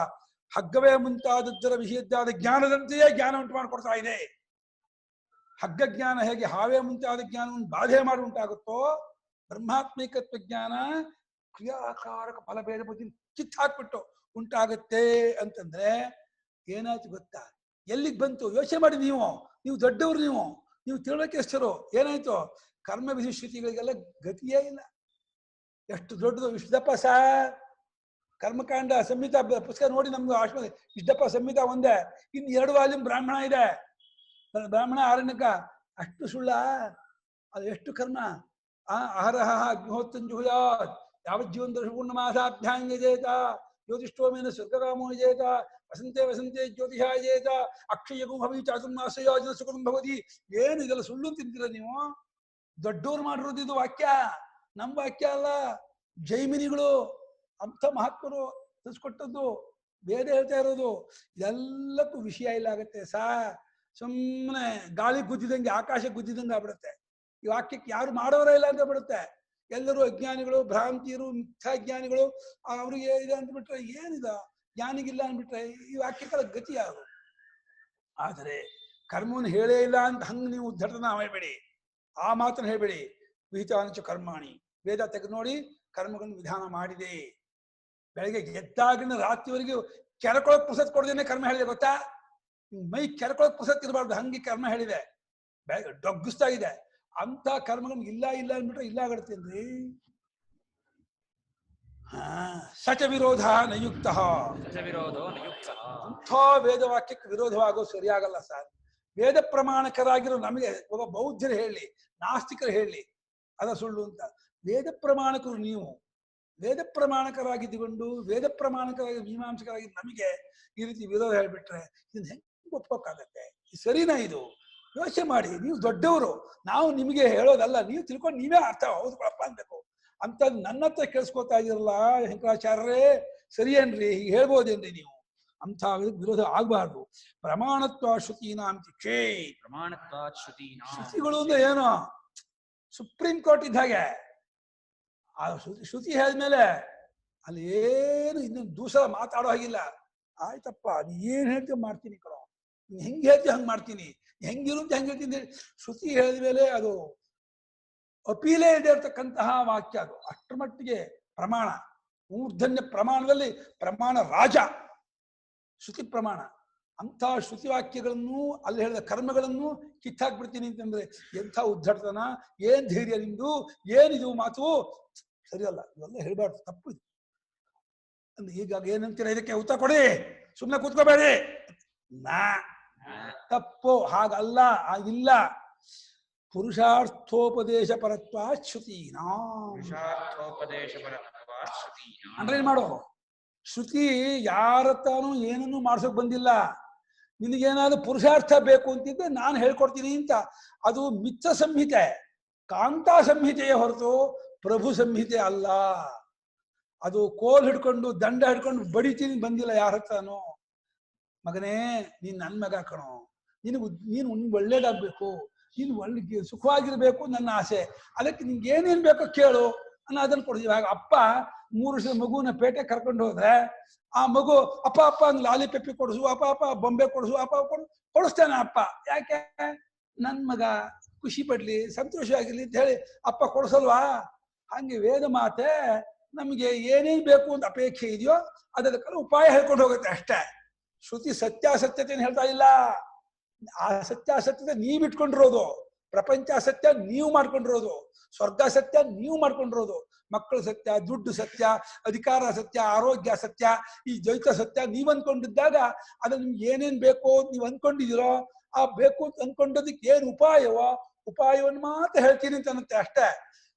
ಹಗ್ಗವೇ ಮುಂತಾದದ್ದರ ವಿಷಯದ್ದಾದ ಜ್ಞಾನದಂತೆಯೇ ಜ್ಞಾನ ಉಂಟು ಮಾಡಿಕೊಡ್ತಾ ಇದೆ. ಹಗ್ಗ ಜ್ಞಾನ ಹೇಗೆ ಹಾವೇ ಮುಂತಾದ ಜ್ಞಾನವನ್ನು ಬಾಧೆ ಮಾಡಿ ಉಂಟಾಗುತ್ತೋ, ಬ್ರಹ್ಮಾತ್ಮಿಕತ್ವ ಜ್ಞಾನ ಕ್ರಿಯಾಕಾರಕ ಫಲಭೇದ ಬುದ್ಧಿ ಕಿತ್ತು ಹಾಕ್ಬಿಟ್ಟು ಉಂಟಾಗತ್ತೆ ಅಂತಂದ್ರೆ ಏನಾಯ್ತು ಗೊತ್ತಾ? ಎಲ್ಲಿಗೆ ಬಂತು ಯೋಚನೆ ಮಾಡಿ. ನೀವು ದೊಡ್ಡವರು, ನೀವು ತಿಳುವಳಿಕೆಸ್ಥರು. ಏನಾಯ್ತು? ಕರ್ಮ ವಿಧಿ ಶ್ರುತಿಗಳಿಗೆಲ್ಲ ಗತಿಯೇ ಇಲ್ಲ. ಎಷ್ಟು ದೊಡ್ಡದು ವಿಷ್ಣುದಪ್ಪ ಸಾರ್ ಕರ್ಮಕಾಂಡ ಸಂಹಿತಾ ಪುಸ್ತಕ ನೋಡಿ, ನಮ್ದು ಆಶ್ರಮ ವಿಷ್ಣುದಪ್ಪ ಸಂಹಿತಾ ಒಂದೇ, ಇನ್ನು 2 ವಾಲ್ಯೂಮ್ ಬ್ರಾಹ್ಮಣ ಇದೆ. ಬ್ರಾಹ್ಮಣ ಆರಣ್ಯಕ ಅಷ್ಟು ಸುಳ್ಳ? ಅದು ಎಷ್ಟು ಕರ್ಮ? ಅಹರಹ ಅಗ್ನಿಹೋತ್ರಂಜುಹುಯಾತ್ ಯಾವಜ್ಜೀವನ ಪೂರ್ಣಮಾಸಾಭ್ಯಾಂಗಜೇತ ಜ್ಯೋತಿಷ್ಠೋಮೇನ ಸ್ವರ್ಗರಾಮೋ ಜೇತ ವಸಂತೆ ವಸಂತೆ ಜ್ಯೋತಿಷಾಯ ಜೇತ ಅಕ್ಷಯಗೂ ಭವಿ ಚಾತುರ್ಮಾಸಯೋಜನ ಸುಖಂ ಭವತಿ. ಏನು ಇದೆಲ್ಲ ಸುಳ್ಳು ತಿಂತೀರ ನೀವು? ದೊಡ್ಡವ್ರು ಮಾಡಿರೋದು ಇದು ವಾಕ್ಯ, ನಮ್ಮ ವಾಕ್ಯ ಅಲ್ಲ. ಜೈಮಿನಿಗಳು ಅಂಥ ಮಹಾತ್ಮರು ತಿಳಿಸ್ಕೊಟ್ಟದ್ದು, ವೇದ ಹೇಳ್ತಾ ಇರೋದು. ಎಲ್ಲಕ್ಕೂ ವಿಷಯ ಇಲ್ಲ ಆಗತ್ತೆ ಸುಮ್ಮನೆ ಗಾಳಿ ಗುದ್ದಿದಂಗೆ, ಆಕಾಶ ಗುದ್ದಿದಂಗೆ ಆಗ್ಬಿಡುತ್ತೆ. ಈ ವಾಕ್ಯಕ್ಕೆ ಯಾರು ಮಾಡೋರೇ ಇಲ್ಲ ಅಂತ ಬಿಡುತ್ತೆ. ಎಲ್ಲರೂ ಅಜ್ಞಾನಿಗಳು, ಭ್ರಾಂತಿಯರು, ಮಿಥ್ಯಾಜ್ಞಾನಿಗಳು, ಅವ್ರಿಗೆ ಇದೆ ಅಂದ್ಬಿಟ್ರೆ ಏನಿದ? ಜ್ಞಾನಿಗಿಲ್ಲ ಅಂದ್ಬಿಟ್ರೆ ಈ ವಾಕ್ಯಗಳ ಗತಿ ಯಾರು? ಆದರೆ ಕರ್ಮವನ್ನು ಹೇಳೇ ಇಲ್ಲ ಅಂತ ಹಂಗೆ ನೀವು ಉದ್ಧಟನ ಮಾಡಬೇಡಿ, ಆ ಮಾತನ್ನು ಹೇಳ್ಬೇಡಿ. ವಿಹಿತಾಂಚ ಕರ್ಮಾಣಿ, ವೇದ ತೆಗೆದು ನೋಡಿ ಕರ್ಮಗಳನ್ನು ವಿಧಾನ ಮಾಡಿದೆ. ಬೆಳಗ್ಗೆ ಎದ್ದಾಗಿನ ರಾತ್ರಿವರೆಗೂ ಕೆರಕೊಳಕ್ ಪುಸ್ತಕ ಕೊಡದೇನೆ ಕರ್ಮ ಹೇಳಿದೆ ಗೊತ್ತಾ? ಮೈ ಕೆರಕೊಳಕ್ ಪುಸ್ತಕ ಇರಬಾರ್ದು, ಹಂಗೆ ಕರ್ಮ ಹೇಳಿದೆ. ಬೆಳಗ್ಗೆ ಡೊಗ್ಗಿಸ್ತಾ ಇದೆ. ಅಂತ ಕರ್ಮಗಳು ಇಲ್ಲ ಇಲ್ಲ ಅಂದ್ಬಿಟ್ರೆ ಇಲ್ಲ ಆಗತ್ತೇನ್ರಿ? ಸಚ ವಿರೋಧ ನಯುಕ್ತ. ಅಂಥ ವೇದವಾಕ್ಯಕ್ಕೆ ವಿರೋಧವಾಗೋ ಸರಿಯಾಗಲ್ಲ ಸರ್. ವೇದ ಪ್ರಮಾಣಕರಾಗಿರೋ ನಮಗೆ ಒಬ್ಬ ಬೌದ್ಧರು ಹೇಳಿ, ನಾಸ್ತಿಕರು ಹೇಳಿ ಅದ ಸುಳ್ಳು ಅಂತ. ವೇದ ಪ್ರಮಾಣಕರು ನೀವು, ವೇದ ಪ್ರಮಾಣಕರಾಗಿದ್ದುಕೊಂಡು ವೇದ ಪ್ರಮಾಣಕರಾಗಿ ಮೀಮಾಂಸಕರಾಗಿ ನಮಗೆ ಈ ರೀತಿ ವಿರೋಧ ಹೇಳ್ಬಿಟ್ರೆ ಇದನ್ನ ಹೆಂಗೆ ಒಪ್ಪಕ್ಕಾಗತ್ತೆ? ಸರಿನಾ ಇದು? ಯೋಚನೆ ಮಾಡಿ. ನೀವು ದೊಡ್ಡವರು, ನಾವು ನಿಮಗೆ ಹೇಳೋದಲ್ಲ, ನೀವು ತಿಳ್ಕೊಂಡು ನೀವೇ ಅರ್ಥ ಹೌದು ಕೊಡಪ್ಪ ಅನ್ಬೇಕು ಅಂತ ನನ್ನ ಹತ್ರ ಕೇಳಿಸ್ಕೊತಾ ಇದಿರಲ್ಲ ಶಂಕರಾಚಾರ್ಯರೇ, ಸರಿಯೇನ್ರಿ? ಹೀಗೆ ಹೇಳ್ಬೋದೇನ್ರಿ ನೀವು? ಅಂಥ ವಿರೋಧ ಆಗಬಾರ್ದು. ಪ್ರಮಾಣತ್ವ ಶ್ರುತೀನಾಂತಿ ಕ್ಷೇ. ಶ್ರುತಿಗಳು ಅಂದ್ರೆ ಏನು? ಸುಪ್ರೀಂ ಕೋರ್ಟ್ ಇದ್ದ ಹಾಗೆ. ಆ ಶ್ರುತಿ ಹೇಳಿದ್ಮೇಲೆ ಅಲ್ಲಿ ಏನು ಇನ್ನೊಂದು ದೂಸರ ಮಾತಾಡೋ ಹಾಗಿಲ್ಲ. ಆಯ್ತಪ್ಪ, ನೀ ಏನ್ ಹೇಳ್ತೀವಿ ಮಾಡ್ತೀನಿ ಕಣೋ, ನೀನ್ ಹೆಂಗ್ ಹೇಳ್ತೀವಿ ಹಂಗ್ ಮಾಡ್ತೀನಿ, ಹೆಂಗಿರುತ್ತೆ ಹೆಂಗ್ ಹೇಳ್ತೀನಿ. ಶ್ರುತಿ ಹೇಳಿದ್ಮೇಲೆ ಅದು ಅಪೀಲೇ ಇದೆ ಇರ್ತಕ್ಕಂತಹ ವಾಕ್ಯ. ಅದು ಅಷ್ಟರ ಮಟ್ಟಿಗೆ ಪ್ರಮಾಣ, ಮೂರ್ಧನ್ಯ ಪ್ರಮಾಣದಲ್ಲಿ ಪ್ರಮಾಣ ರಾಜ ಶ್ರುತಿ ಪ್ರಮಾಣ. ಅಂಥ ಶ್ರುತಿ ವಾಕ್ಯಗಳನ್ನು, ಅಲ್ಲಿ ಹೇಳಿದ ಕರ್ಮಗಳನ್ನು ಕಿತ್ತಾಕ್ಬಿಡ್ತೀನಿ ಅಂತಂದ್ರೆ ಎಂಥ ಉದ್ಧಟತನ, ಏನ್ ಧೈರ್ಯ ನಿಮ್ದು, ಏನಿದು ಮಾತು? ಸರಿಯಲ್ಲ, ಇವೆಲ್ಲ ಹೇಳ್ಬಾರ್ದು, ತಪ್ಪು ಇದು. ಅಂದ್ರೆ ಈಗ ಏನಂತೀರ ಇದಕ್ಕೆ ಉತ್ತರ ಕೊಡಿ, ಸುಮ್ಮನೆ ಕೂತ್ಕೋಬೇಡಿ. ತಪ್ಪು, ಹಾಗಲ್ಲ, ಆಗಿಲ್ಲ. ಪುರುಷಾರ್ಥೋಪದೇಶ ಪರತ್ವ ಶ್ರುತೀನಾ. ಪುರುಷಾರ್ಥೋಪದೇಶಪರತ್ವಾತ್ ಶ್ರುತೀನಾಂ. ಅಂದ್ರೆ ಏನ್ ಮಾಡೋ, ಶ್ರುತಿ ಯಾರ ತಾನು ಏನನ್ನು ಮಾಡ್ಸೋಕ್ ಬಂದಿಲ್ಲ. ನಿನಗೇನಾದ್ರೂ ಪುರುಷಾರ್ಥ ಬೇಕು ಅಂತಿದ್ದೆ ನಾನು ಹೇಳ್ಕೊಡ್ತೀನಿ ಅಂತ. ಅದು ಮಿತ್ರ ಸಂಹಿತೆ, ಕಾಂತಾ ಸಂಹಿತೆಯೇ ಹೊರತು ಪ್ರಭು ಸಂಹಿತೆ ಅಲ್ಲ. ಅದು ಕೋಲ್ ಹಿಡ್ಕೊಂಡು ದಂಡ ಹಿಡ್ಕೊಂಡು ಬಡಿತೀನಿ ಬಂದಿಲ್ಲ ಯಾರ ಹತ್ರನೂ. ಮಗನೇ, ನೀನ್ ನನ್ನ ಮಗ ಕಣೋ, ನೀನು ಒಳ್ಳೇದಾಗ್ಬೇಕು, ನೀನು ಒಳ್ಳೆ ಸುಖವಾಗಿರ್ಬೇಕು ನನ್ನ ಆಸೆ. ಅದಕ್ಕೆ ನಿಂಗೆ ಏನೇನ್ ಬೇಕೋ ಕೇಳು, ನಾನು ಅದನ್ನು ಕೊಡ್ತೀವಿ. ಹಾಗೆ ಅಪ್ಪ 3 ವರ್ಷದ ಮಗುನ ಪೇಟೆ ಕರ್ಕೊಂಡು ಹೋದ್ರೆ ಆ ಮಗು ಅಪ್ಪ ಅಪ್ಪ ಲಾಲಿ ಪೆಪ್ಪಿ ಕೊಡಿಸು, ಅಪ್ಪ ಅಪ್ಪ ಬೊಂಬೆ ಕೊಡಿಸು, ಅಪ್ಪ ಕೊಡಿಸ್ತಾನೆ ಅಪ್ಪ. ಯಾಕೆ? ನನ್ ಮಗ ಖುಷಿ ಪಡ್ಲಿ, ಸಂತೋಷವಾಗಿರ್ಲಿ ಅಂತ ಹೇಳಿ ಅಪ್ಪ ಕೊಡಿಸಲ್ವಾ? ಹಂಗೆ ವೇದ ಮಾತೆ ನಮಗೆ ಏನೇನ್ ಬೇಕು ಅಂತ ಅಪೇಕ್ಷೆ ಇದೆಯೋ ಅದಕ್ಕೆಲ್ಲ ಉಪಾಯ ಹೇಳ್ಕೊಂಡು ಹೋಗುತ್ತೆ ಅಷ್ಟೇ. ಶ್ರುತಿ ಸತ್ಯಾಸತ್ಯತೆಯನ್ನು ಹೇಳ್ತಾ ಇಲ್ಲ. ಆ ಸತ್ಯಾಸತ್ಯತೆ ನೀವ್ ಇಟ್ಕೊಂಡಿರೋದು, ಪ್ರಪಂಚ ಸತ್ಯ ನೀವು ಮಾಡ್ಕೊಂಡಿರೋದು, ಸ್ವರ್ಗ ಸತ್ಯ ನೀವು ಮಾಡ್ಕೊಂಡಿರೋದು, ಮಕ್ಕಳು ಸತ್ಯ, ದುಡ್ಡು ಸತ್ಯ, ಅಧಿಕಾರ ಸತ್ಯ, ಆರೋಗ್ಯ ಸತ್ಯ, ಈ ದ್ವೈತ ಸತ್ಯ ನೀವ್ ಅನ್ಕೊಂಡಿದ್ದಾಗ ಅದು ನಿಮ್ಗೆ ಏನೇನ್ ಬೇಕು ಅಂತ ನೀವು ಅನ್ಕೊಂಡಿದಿರೋ, ಆ ಬೇಕು ಅಂತ ಅನ್ಕೊಂಡದಕ್ಕೆ ಏನ್ ಉಪಾಯವೋ ಉಪಾಯವನ್ನು ಮಾತ್ರ ಹೇಳ್ತೀನಿ ಅಂತ ಅನ್ನತ್ತೆ ಅಷ್ಟೇ.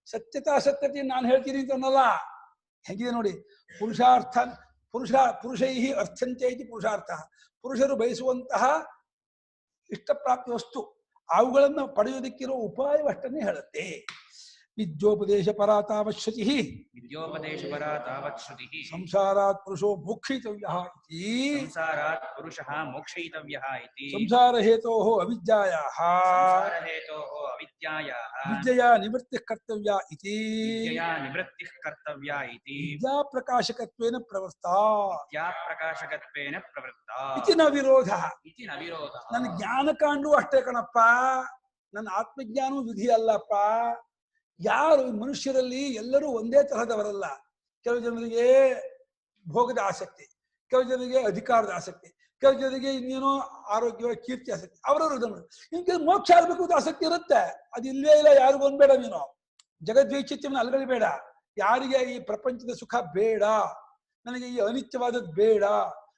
ಸತ್ಯತೆ ನಾನು ಹೇಳ್ತೀನಿ ಅಂತ ಅನ್ನಲ್ಲ. ಹೇಗಿದೆ ನೋಡಿ, ಪುರುಷೈ ಅರ್ಥಂತೆ ಇತಿ ಪುರುಷಾರ್ಥ. ಪುರುಷರು ಬಯಸುವಂತಹ ಇಷ್ಟಪ್ರಾಪ್ತಿ ವಸ್ತು, ಅವುಗಳನ್ನು ಪಡೆಯುವುದಕ್ಕಿರೋ ಉಪಾಯವಷ್ಟನ್ನೇ ಹೇಳುತ್ತೆ. ವಿದ್ಯೋಪದೇಶ ಪರಾ ತಾವತ್ ಶ್ರುತಿ, ವಿದ್ಯೋಪದೇಶಪರಾ ತಾವತ್ ಶ್ರುತಿಃ. ಸಂಸಾರಾತ್ ಪುರುಷೋ ಮೋಕ್ಷಯಿತವ್ಯಃ ಇತಿ. ಸಂಸಾರಾತ್ ಪುರುಷಃ ಮೋಕ್ಷಯಿತವ್ಯಃ ಇತಿ. ಸಂಸಾರ ಹೇತೋಃ ಅವಿದ್ಯಾಯಾಃ ಸಂಸಾರ ಹೇತೋಃ ಅವಿದ್ಯಾಯಾಃ ವಿದ್ಯೆಯ ನಿವೃತ್ತಿಃ ಕರ್ತವ್ಯ ಇತಿ. ವಿದ್ಯೆಯ ನಿವೃತ್ತಿಃ ಕರ್ತವ್ಯ ಇತಿ. ವಿದ್ಯಾ ಪ್ರಕಾಶಕತ್ವೇನ ಪ್ರವೃತ್ತ ವಿದ್ಯಾ ಪ್ರಕಾಶಕತ್ವೇನ ಪ್ರವೃತ್ತ ಇತಿ ನ ವಿರೋಧ. ಇತಿ ನ ವಿರೋಧ. ನನ್ನ ಜ್ಞಾನಕಾಂಡೂ ಅಷ್ಟೇ ಕಣಪ್ಪ, ನನ್ನ ಆತ್ಮಜ್ಞಾನವೂ ವಿಧಿ ಅಲ್ಲಪ್ಪ. ಯಾರು ಮನುಷ್ಯರಲ್ಲಿ ಎಲ್ಲರೂ ಒಂದೇ ತರಹದವರಲ್ಲ. ಕೆಲವು ಜನರಿಗೆ ಭೋಗದ ಆಸಕ್ತಿ, ಕೆಲವು ಜನರಿಗೆ ಅಧಿಕಾರದ ಆಸಕ್ತಿ, ಕೆಲವು ಜನರಿಗೆ ಇನ್ನೇನೋ ಆರೋಗ್ಯ ಕೀರ್ತಿ ಆಸಕ್ತಿ, ಅವರವರು. ಇನ್ನು ಮೋಕ್ಷ ಆಗ್ಬೇಕು ಅಂತ ಆಸಕ್ತಿ ಇರುತ್ತೆ. ಅದು ಇಲ್ಲೇ ಇಲ್ಲ, ಯಾರಿಗೂ ಒಂದ್ಬೇಡ. ನೀನು ಜಗದ್ವೈಚಿತ್ಯವನ್ನು ಅಲ್ಗಲಿಬೇಡ. ಯಾರಿಗೆ ಈ ಪ್ರಪಂಚದ ಸುಖ ಬೇಡ, ನನಗೆ ಈ ಅನಿತ್ಯವಾದದ್ದು ಬೇಡ,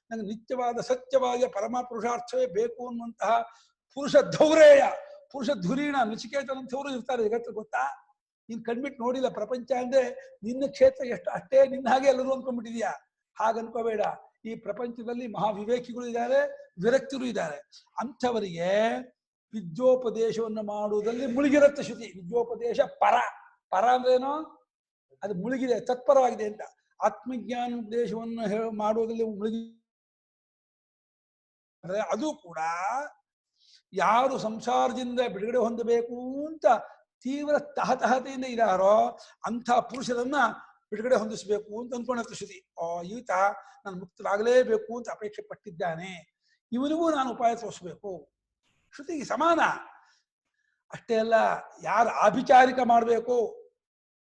ನನಗೆ ನಿತ್ಯವಾದ ಸತ್ಯವಾದ ಪರಮ ಪುರುಷಾರ್ಥವೇ ಬೇಕು ಅನ್ನುವಂತಹ ಪುರುಷ ಧೌರೇಯ, ಪುರುಷ ಧುರೀಣ ನಚಿಕೇತನಂಥವರು ಇರ್ತಾರೆ ಜಗತ್ತು. ಗೊತ್ತಾ? ನೀನ್ ಕಣ್ಬಿಟ್ಟು ನೋಡಿಲ್ಲ. ಪ್ರಪಂಚ ಅಂದ್ರೆ ನಿನ್ನ ಕ್ಷೇತ್ರ ಎಷ್ಟು ಅಷ್ಟೇ, ನಿನ್ನ ಹಾಗೆ ಎಲ್ಲರೂ ಅನ್ಕೊಂಡ್ಬಿಟ್ಟಿದ್ಯಾ. ಹಾಗೆ ಅನ್ಕೋಬೇಡ. ಈ ಪ್ರಪಂಚದಲ್ಲಿ ಮಹಾವಿವೇಕಿಗಳು ಇದ್ದಾರೆ, ವಿರಕ್ತರು ಇದ್ದಾರೆ. ಅಂಥವರಿಗೆ ವಿದ್ಯೋಪದೇಶವನ್ನು ಮಾಡುವುದರಲ್ಲಿ ಮುಳುಗಿರುತ್ತೆ ಶ್ರುತಿ. ವಿದ್ಯೋಪದೇಶ ಪರ ಅಂದ್ರೇನೋ ಅದು ಮುಳುಗಿದೆ, ತತ್ಪರವಾಗಿದೆ ಅಂತ. ಆತ್ಮಜ್ಞಾನೋಪದೇಶವನ್ನು ಮಾಡುವುದರಲ್ಲಿ ಮುಳುಗಿ ಅಂದ್ರೆ ಅದು ಕೂಡ ಯಾರು ಸಂಸಾರದಿಂದ ಬಿಡುಗಡೆ ಹೊಂದಬೇಕು ಅಂತ ತೀವ್ರ ತಹತೆಯಿಂದ ಇದ್ದಾರೋ ಅಂಥ ಪುರುಷರನ್ನ ಬಿಡುಗಡೆ ಹೊಂದಿಸ್ಬೇಕು ಅಂತ ಅನ್ಕೊಂಡಂತ ಶ್ರುತಿ. ಈತ ನಾನು ಮುಕ್ತರಾಗಲೇಬೇಕು ಅಂತ ಅಪೇಕ್ಷೆ ಪಟ್ಟಿದ್ದಾನೆ, ಇವನಿಗೂ ನಾನು ಉಪಾಯ ತೋರಿಸ್ಬೇಕು. ಶ್ರುತಿಗೆ ಸಮಾನ. ಅಷ್ಟೇ ಅಲ್ಲ, ಯಾರು ಆಭಿಚಾರಿಕ ಮಾಡಬೇಕು,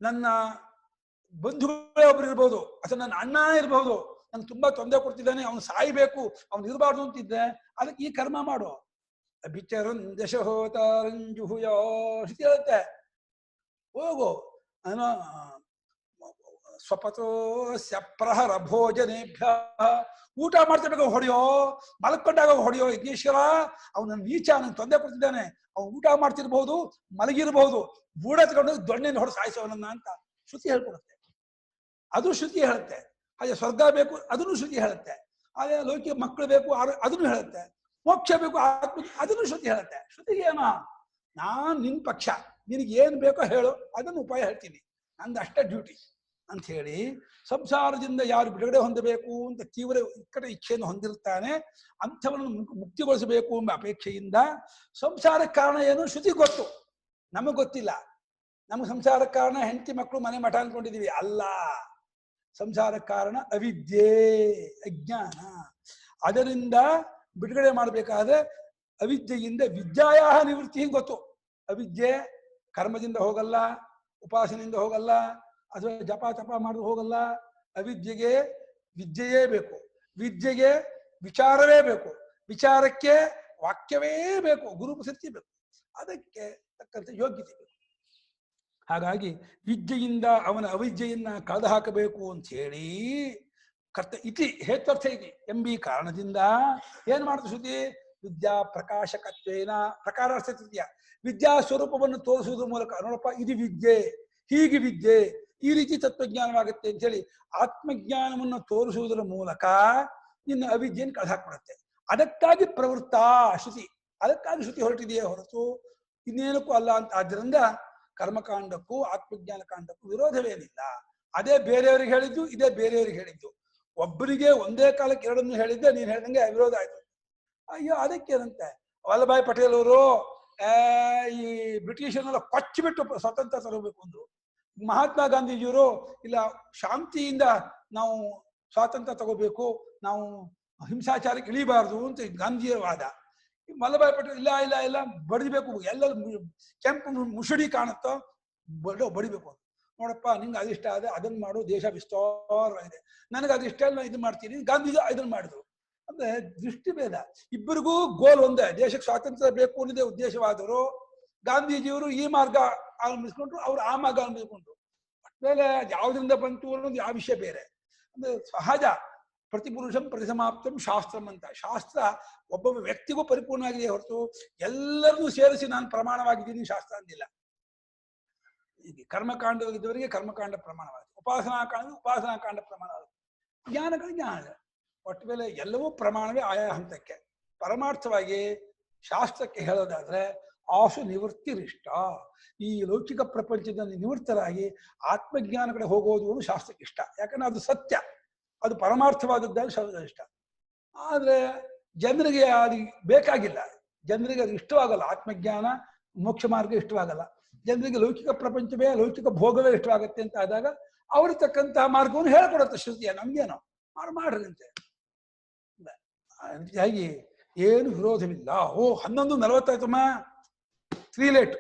ನನ್ನ ಬಂಧುಗಳೇ ಒಬ್ರು ಇರ್ಬೋದು, ಅಥವಾ ನನ್ನ ಅಣ್ಣ ಇರ್ಬಹುದು, ನನ್ಗೆ ತುಂಬಾ ತೊಂದರೆ ಕೊಡ್ತಿದ್ದಾನೆ, ಅವನು ಸಾಯ್ಬೇಕು, ಅವ್ನು ಇರಬಾರ್ದು ಅಂತಿದ್ದೆ, ಅದಕ್ಕೆ ಈ ಕರ್ಮ ಮಾಡು. ಅಭಿಚರನ್ ದಶಹೋತಾರಂಜುಹುಯ ಶ್ರುತಿ ಹೇಳುತ್ತೆ. ಹೋಗು ಏನೋ ಸ್ವಪತೋ ಸ್ಯಪ್ರಹರ ಭೋಜನೇಭ್ಯ, ಊಟ ಮಾಡ್ತಿರ್ಬೇಕು ಹೊಡೆಯೋ, ಮಲಕೊಂಡಾಗ ಹೊಡೆಯೋ. ಯಜ್ಞೇಶ್ವರ, ಅವನ ನೀಚ, ಅವನಿಗೆ ತೊಂದರೆ ಕೊಡ್ತಿದ್ದಾನೆ, ಅವ್ನು ಊಟ ಮಾಡ್ತಿರ್ಬಹುದು, ಮಲಗಿರ್ಬಹುದು, ಬೂಡ ತಗೊಂಡು ದೊಣ್ಣೆಯನ್ನು ಹೊಡೆದು ಸಾಯಿಸೋವನನ್ನ ಅಂತ ಶ್ರುತಿ ಹೇಳ್ಕೊಡುತ್ತೆ. ಅದು ಶ್ರುತಿ ಹೇಳುತ್ತೆ. ಹಾಗೆ ಸ್ವರ್ಗ ಬೇಕು, ಅದನ್ನು ಶ್ರುತಿ ಹೇಳುತ್ತೆ. ಹಾಗೆ ಲೌಕಿಕ ಮಕ್ಕಳು ಬೇಕು, ಅದನ್ನು ಹೇಳುತ್ತೆ. ಮೋಕ್ಷ ಬೇಕು, ಆತ್ಮ, ಅದನ್ನು ಶ್ರುತಿ ಹೇಳುತ್ತೆ. ಶ್ರುತಿಗೆ ಏನೋ, ನಾನ್ ನಿನ್ ಪಕ್ಷ, ನಿನಗೆ ಏನ್ ಬೇಕೋ ಹೇಳು, ಅದನ್ನು ಉಪಾಯ ಹೇಳ್ತೀನಿ, ನಂದು ಅಷ್ಟೇ ಡ್ಯೂಟಿ ಅಂತ ಹೇಳಿ. ಸಂಸಾರದಿಂದ ಯಾರು ಬಿಡುಗಡೆ ಹೊಂದಬೇಕು ಅಂತ ತೀವ್ರ ಇಕ್ಕಟ ಇಚ್ಛೆಯನ್ನು ಹೊಂದಿರ್ತಾನೆ, ಅಂಥವನ್ನು ಮುಕ್ತಿಗೊಳಿಸಬೇಕು ಎಂಬ ಅಪೇಕ್ಷೆಯಿಂದ. ಸಂಸಾರಕ್ಕೆ ಕಾರಣ ಏನು ಶ್ರುತಿ ಗೊತ್ತು, ನಮಗ್ ಗೊತ್ತಿಲ್ಲ. ನಮ್ಗೆ ಸಂಸಾರಕ್ಕೆ ಕಾರಣ ಹೆಂಡತಿ ಮಕ್ಕಳು ಮನೆ ಮಠ ಅನ್ಕೊಂಡಿದೀವಿ. ಅಲ್ಲ, ಸಂಸಾರಕ್ಕೆ ಕಾರಣ ಅವಿದ್ಯೆ, ಅಜ್ಞಾನ. ಅದರಿಂದ ಬಿಡುಗಡೆ ಮಾಡಬೇಕಾದ್ರೆ ಅವಿದ್ಯೆಯಿಂದ ವಿದ್ಯಾಯ ನಿವೃತ್ತಿ ಗೊತ್ತು. ಅವಿದ್ಯೆ ಕರ್ಮದಿಂದ ಹೋಗಲ್ಲ, ಉಪಾಸನೆಯಿಂದ ಹೋಗಲ್ಲ, ಅಥವಾ ಜಪ ತಪ ಮಾಡಿದ್ರು ಹೋಗಲ್ಲ. ಅವಿದ್ಯೆಗೆ ವಿದ್ಯೆಯೇ ಬೇಕು, ವಿದ್ಯೆಗೆ ವಿಚಾರವೇ ಬೇಕು, ವಿಚಾರಕ್ಕೆ ವಾಕ್ಯವೇ ಬೇಕು, ಗುರುಪಸಕ್ತಿ ಬೇಕು, ಅದಕ್ಕೆ ತಕ್ಕಂತೆ ಯೋಗ್ಯತೆ ಬೇಕು. ಹಾಗಾಗಿ ವಿದ್ಯೆಯಿಂದ ಅವನ ಅವಿದ್ಯೆಯನ್ನ ಕಳೆದು ಹಾಕಬೇಕು ಅಂತ ಹೇಳಿ ಕರ್ತ ಇತಿ ಹೇತ್ವರ್ಥ ಇತಿ ಎಂಬಿ ಕಾರಣದಿಂದ ಏನ್ ಮಾಡ್ತು ಶ್ರುತಿ? ವಿದ್ಯಾ ಪ್ರಕಾಶಕತ್ವೇನ, ಪ್ರಕಾರಾರ್ಥ ತೃತೀಯ, ವಿದ್ಯಾ ಸ್ವರೂಪವನ್ನು ತೋರಿಸುವುದರ ಮೂಲಕ ನೋಡಪ್ಪ ಇದು ವಿದ್ಯೆ, ಹೀಗೆ ವಿದ್ಯೆ, ಈ ರೀತಿ ತತ್ವಜ್ಞಾನವಾಗುತ್ತೆ ಅಂತ ಹೇಳಿ ಆತ್ಮಜ್ಞಾನವನ್ನು ತೋರಿಸುವುದರ ಮೂಲಕ ನಿನ್ನ ಅವಿದ್ಯೆಯನ್ನು ಕಳೆದಾಕ್ಬಿಡುತ್ತೆ. ಅದಕ್ಕಾಗಿ ಪ್ರವೃತ್ತ ಶ್ರುತಿ, ಅದಕ್ಕಾಗಿ ಶ್ರುತಿ ಹೊರಟಿದೆಯೇ ಹೊರತು ಇನ್ನೇನಕ್ಕೂ ಅಲ್ಲ ಅಂತ. ಆದ್ದರಿಂದ ಕರ್ಮಕಾಂಡಕ್ಕೂ ಆತ್ಮಜ್ಞಾನ ಕಾಂಡಕ್ಕೂ ವಿರೋಧವೇನಿಲ್ಲ. ಅದೇ ಬೇರೆಯವರಿಗೆ ಹೇಳಿದ್ದು, ಇದೇ ಬೇರೆಯವರಿಗೆ ಹೇಳಿದ್ದು. ಒಬ್ಬರಿಗೆ ಒಂದೇ ಕಾಲಕ್ಕೆ ಎರಡನ್ನು ಹೇಳಿದ್ದೆ, ನೀನು ಹೇಳಿದಂಗೆ ಅವಿರೋಧ ಆಯ್ತು. ಅಯ್ಯೋ ಅದಕ್ಕೇನಂತೆ, ವಲ್ಲಭಾಯ್ ಪಟೇಲ್ ಅವರು ಈ ಬ್ರಿಟಿಷರ್ನೆಲ್ಲ ಕೊಚ್ಚಿಬಿಟ್ಟು ಸ್ವತಂತ್ರ ತರಬೇಕು ಅಂದ್ರು. ಮಹಾತ್ಮ ಗಾಂಧೀಜಿಯವರು ಇಲ್ಲ, ಶಾಂತಿಯಿಂದ ನಾವು ಸ್ವಾತಂತ್ರ್ಯ ತಗೋಬೇಕು, ನಾವು ಹಿಂಸಾಚಾರಕ್ಕೆ ಇಳಿಬಾರ್ದು ಅಂತ ಗಾಂಧಿಯ ವಾದ. ವಲ್ಲಭಾಯ್ ಪಟೇಲ್ ಇಲ್ಲ ಇಲ್ಲ ಇಲ್ಲ ಬಡಿಬೇಕು, ಎಲ್ಲ ಕೆಂಪು ಮುಸುಡಿ ಕಾಣುತ್ತೋ ಬಡಿಬೇಕು. ನೋಡಪ್ಪ ನಿಂಗೆ ಅದಿಷ್ಟ ಆದ್ರೆ ಅದನ್ನ ಮಾಡು, ದೇಶ ವಿಸ್ತಾರವಾಗಿದೆ. ನನಗೆ ಅದಿಷ್ಟ ಇಲ್ಲ, ನಾನು ಇದನ್ನ ಮಾಡ್ತೀನಿ. ಗಾಂಧೀಜಿ ಇದನ್ನ ಮಾಡಿದ್ರು. ಅಂದ್ರೆ ದೃಷ್ಟಿ ಭೇದ. ಇಬ್ಬರಿಗೂ ಗೋಲ್ ಒಂದೇ, ದೇಶಕ್ಕೆ ಸ್ವಾತಂತ್ರ್ಯ ಬೇಕು ಅನ್ನೋದೇ ಉದ್ದೇಶವಾದರು. ಗಾಂಧೀಜಿಯವರು ಈ ಮಾರ್ಗ ಅವಲಂಬಿಸ್ಕೊಂಡ್ರು, ಅವ್ರು ಆ ಮಾರ್ಗ ಅವಲಂಬಿಸ್ಕೊಂಡ್ರು. ಮೇಲೆ ಯಾವುದರಿಂದ ಬಂತು ಅನ್ನೋದು ಯಾವ ವಿಷಯ ಬೇರೆ. ಅಂದ್ರೆ ಸಹಜ. ಪ್ರತಿಪುರುಷಂ ಪ್ರತಿಸಮಾಪ್ತಂ ಶಾಸ್ತ್ರಂ ಅಂತ. ಶಾಸ್ತ್ರ ಒಬ್ಬೊಬ್ಬ ವ್ಯಕ್ತಿಗೂ ಪರಿಪೂರ್ಣವಾಗಿದೆ ಹೊರತು ಎಲ್ಲರನ್ನೂ ಸೇರಿಸಿ ನಾನು ಪ್ರಮಾಣವಾಗಿದ್ದೀನಿ ಶಾಸ್ತ್ರ ಅಂದಿಲ್ಲ. ಈಗ ಕರ್ಮಕಾಂಡದವರಿಗೆ ಕರ್ಮಕಾಂಡ ಪ್ರಮಾಣವಾಗುತ್ತೆ, ಉಪಾಸನಾ ಕಾಂಡ ಪ್ರಮಾಣವಾಗುತ್ತೆ, ಜ್ಞಾನಗಳು ಜ್ಞಾನ. ಒಟ್ಟು ಮೇಲೆ ಎಲ್ಲವೂ ಪ್ರಮಾಣವೇ ಆಯಾ ಹಂತಕ್ಕೆ. ಪರಮಾರ್ಥವಾಗಿ ಶಾಸ್ತ್ರಕ್ಕೆ ಹೇಳೋದಾದ್ರೆ ಆಸು ನಿವೃತ್ತಿರಿಷ್ಟ. ಈ ಲೌಕಿಕ ಪ್ರಪಂಚದಲ್ಲಿ ನಿವೃತ್ತರಾಗಿ ಆತ್ಮಜ್ಞಾನ ಕಡೆ ಹೋಗೋದು ಶಾಸ್ತ್ರಕ್ಕೆ ಇಷ್ಟ. ಯಾಕಂದ್ರೆ ಅದು ಸತ್ಯ, ಅದು ಪರಮಾರ್ಥವಾದದ್ದು ಇಷ್ಟ. ಆದ್ರೆ ಜನರಿಗೆ ಅದು ಬೇಕಾಗಿಲ್ಲ, ಜನರಿಗೆ ಅದು ಇಷ್ಟವಾಗಲ್ಲ. ಆತ್ಮಜ್ಞಾನ ಮೋಕ್ಷ ಮಾರ್ಗ ಇಷ್ಟವಾಗಲ್ಲ ಜನರಿಗೆ. ಲೌಕಿಕ ಪ್ರಪಂಚವೇ, ಲೌಕಿಕ ಭೋಗವೇ ಇಷ್ಟವಾಗತ್ತೆ ಅಂತ ಆದಾಗ ಅವ್ರಿಗೆ ತಕ್ಕಂತಹ ಮಾರ್ಗವನ್ನು ಹೇಳ್ಕೊಡತ್ತೆ ಶ್ರುತಿಯ. ನಮ್ಗೇನೋ ಮಾಡ್ರಿ ಅಂತೆ. ಹಾಗಾಗಿ ಏನು ವಿರೋಧವಿಲ್ಲ. 11:40 ಆಯ್ತಮ್ಮ, 3 ಲೇಟ್.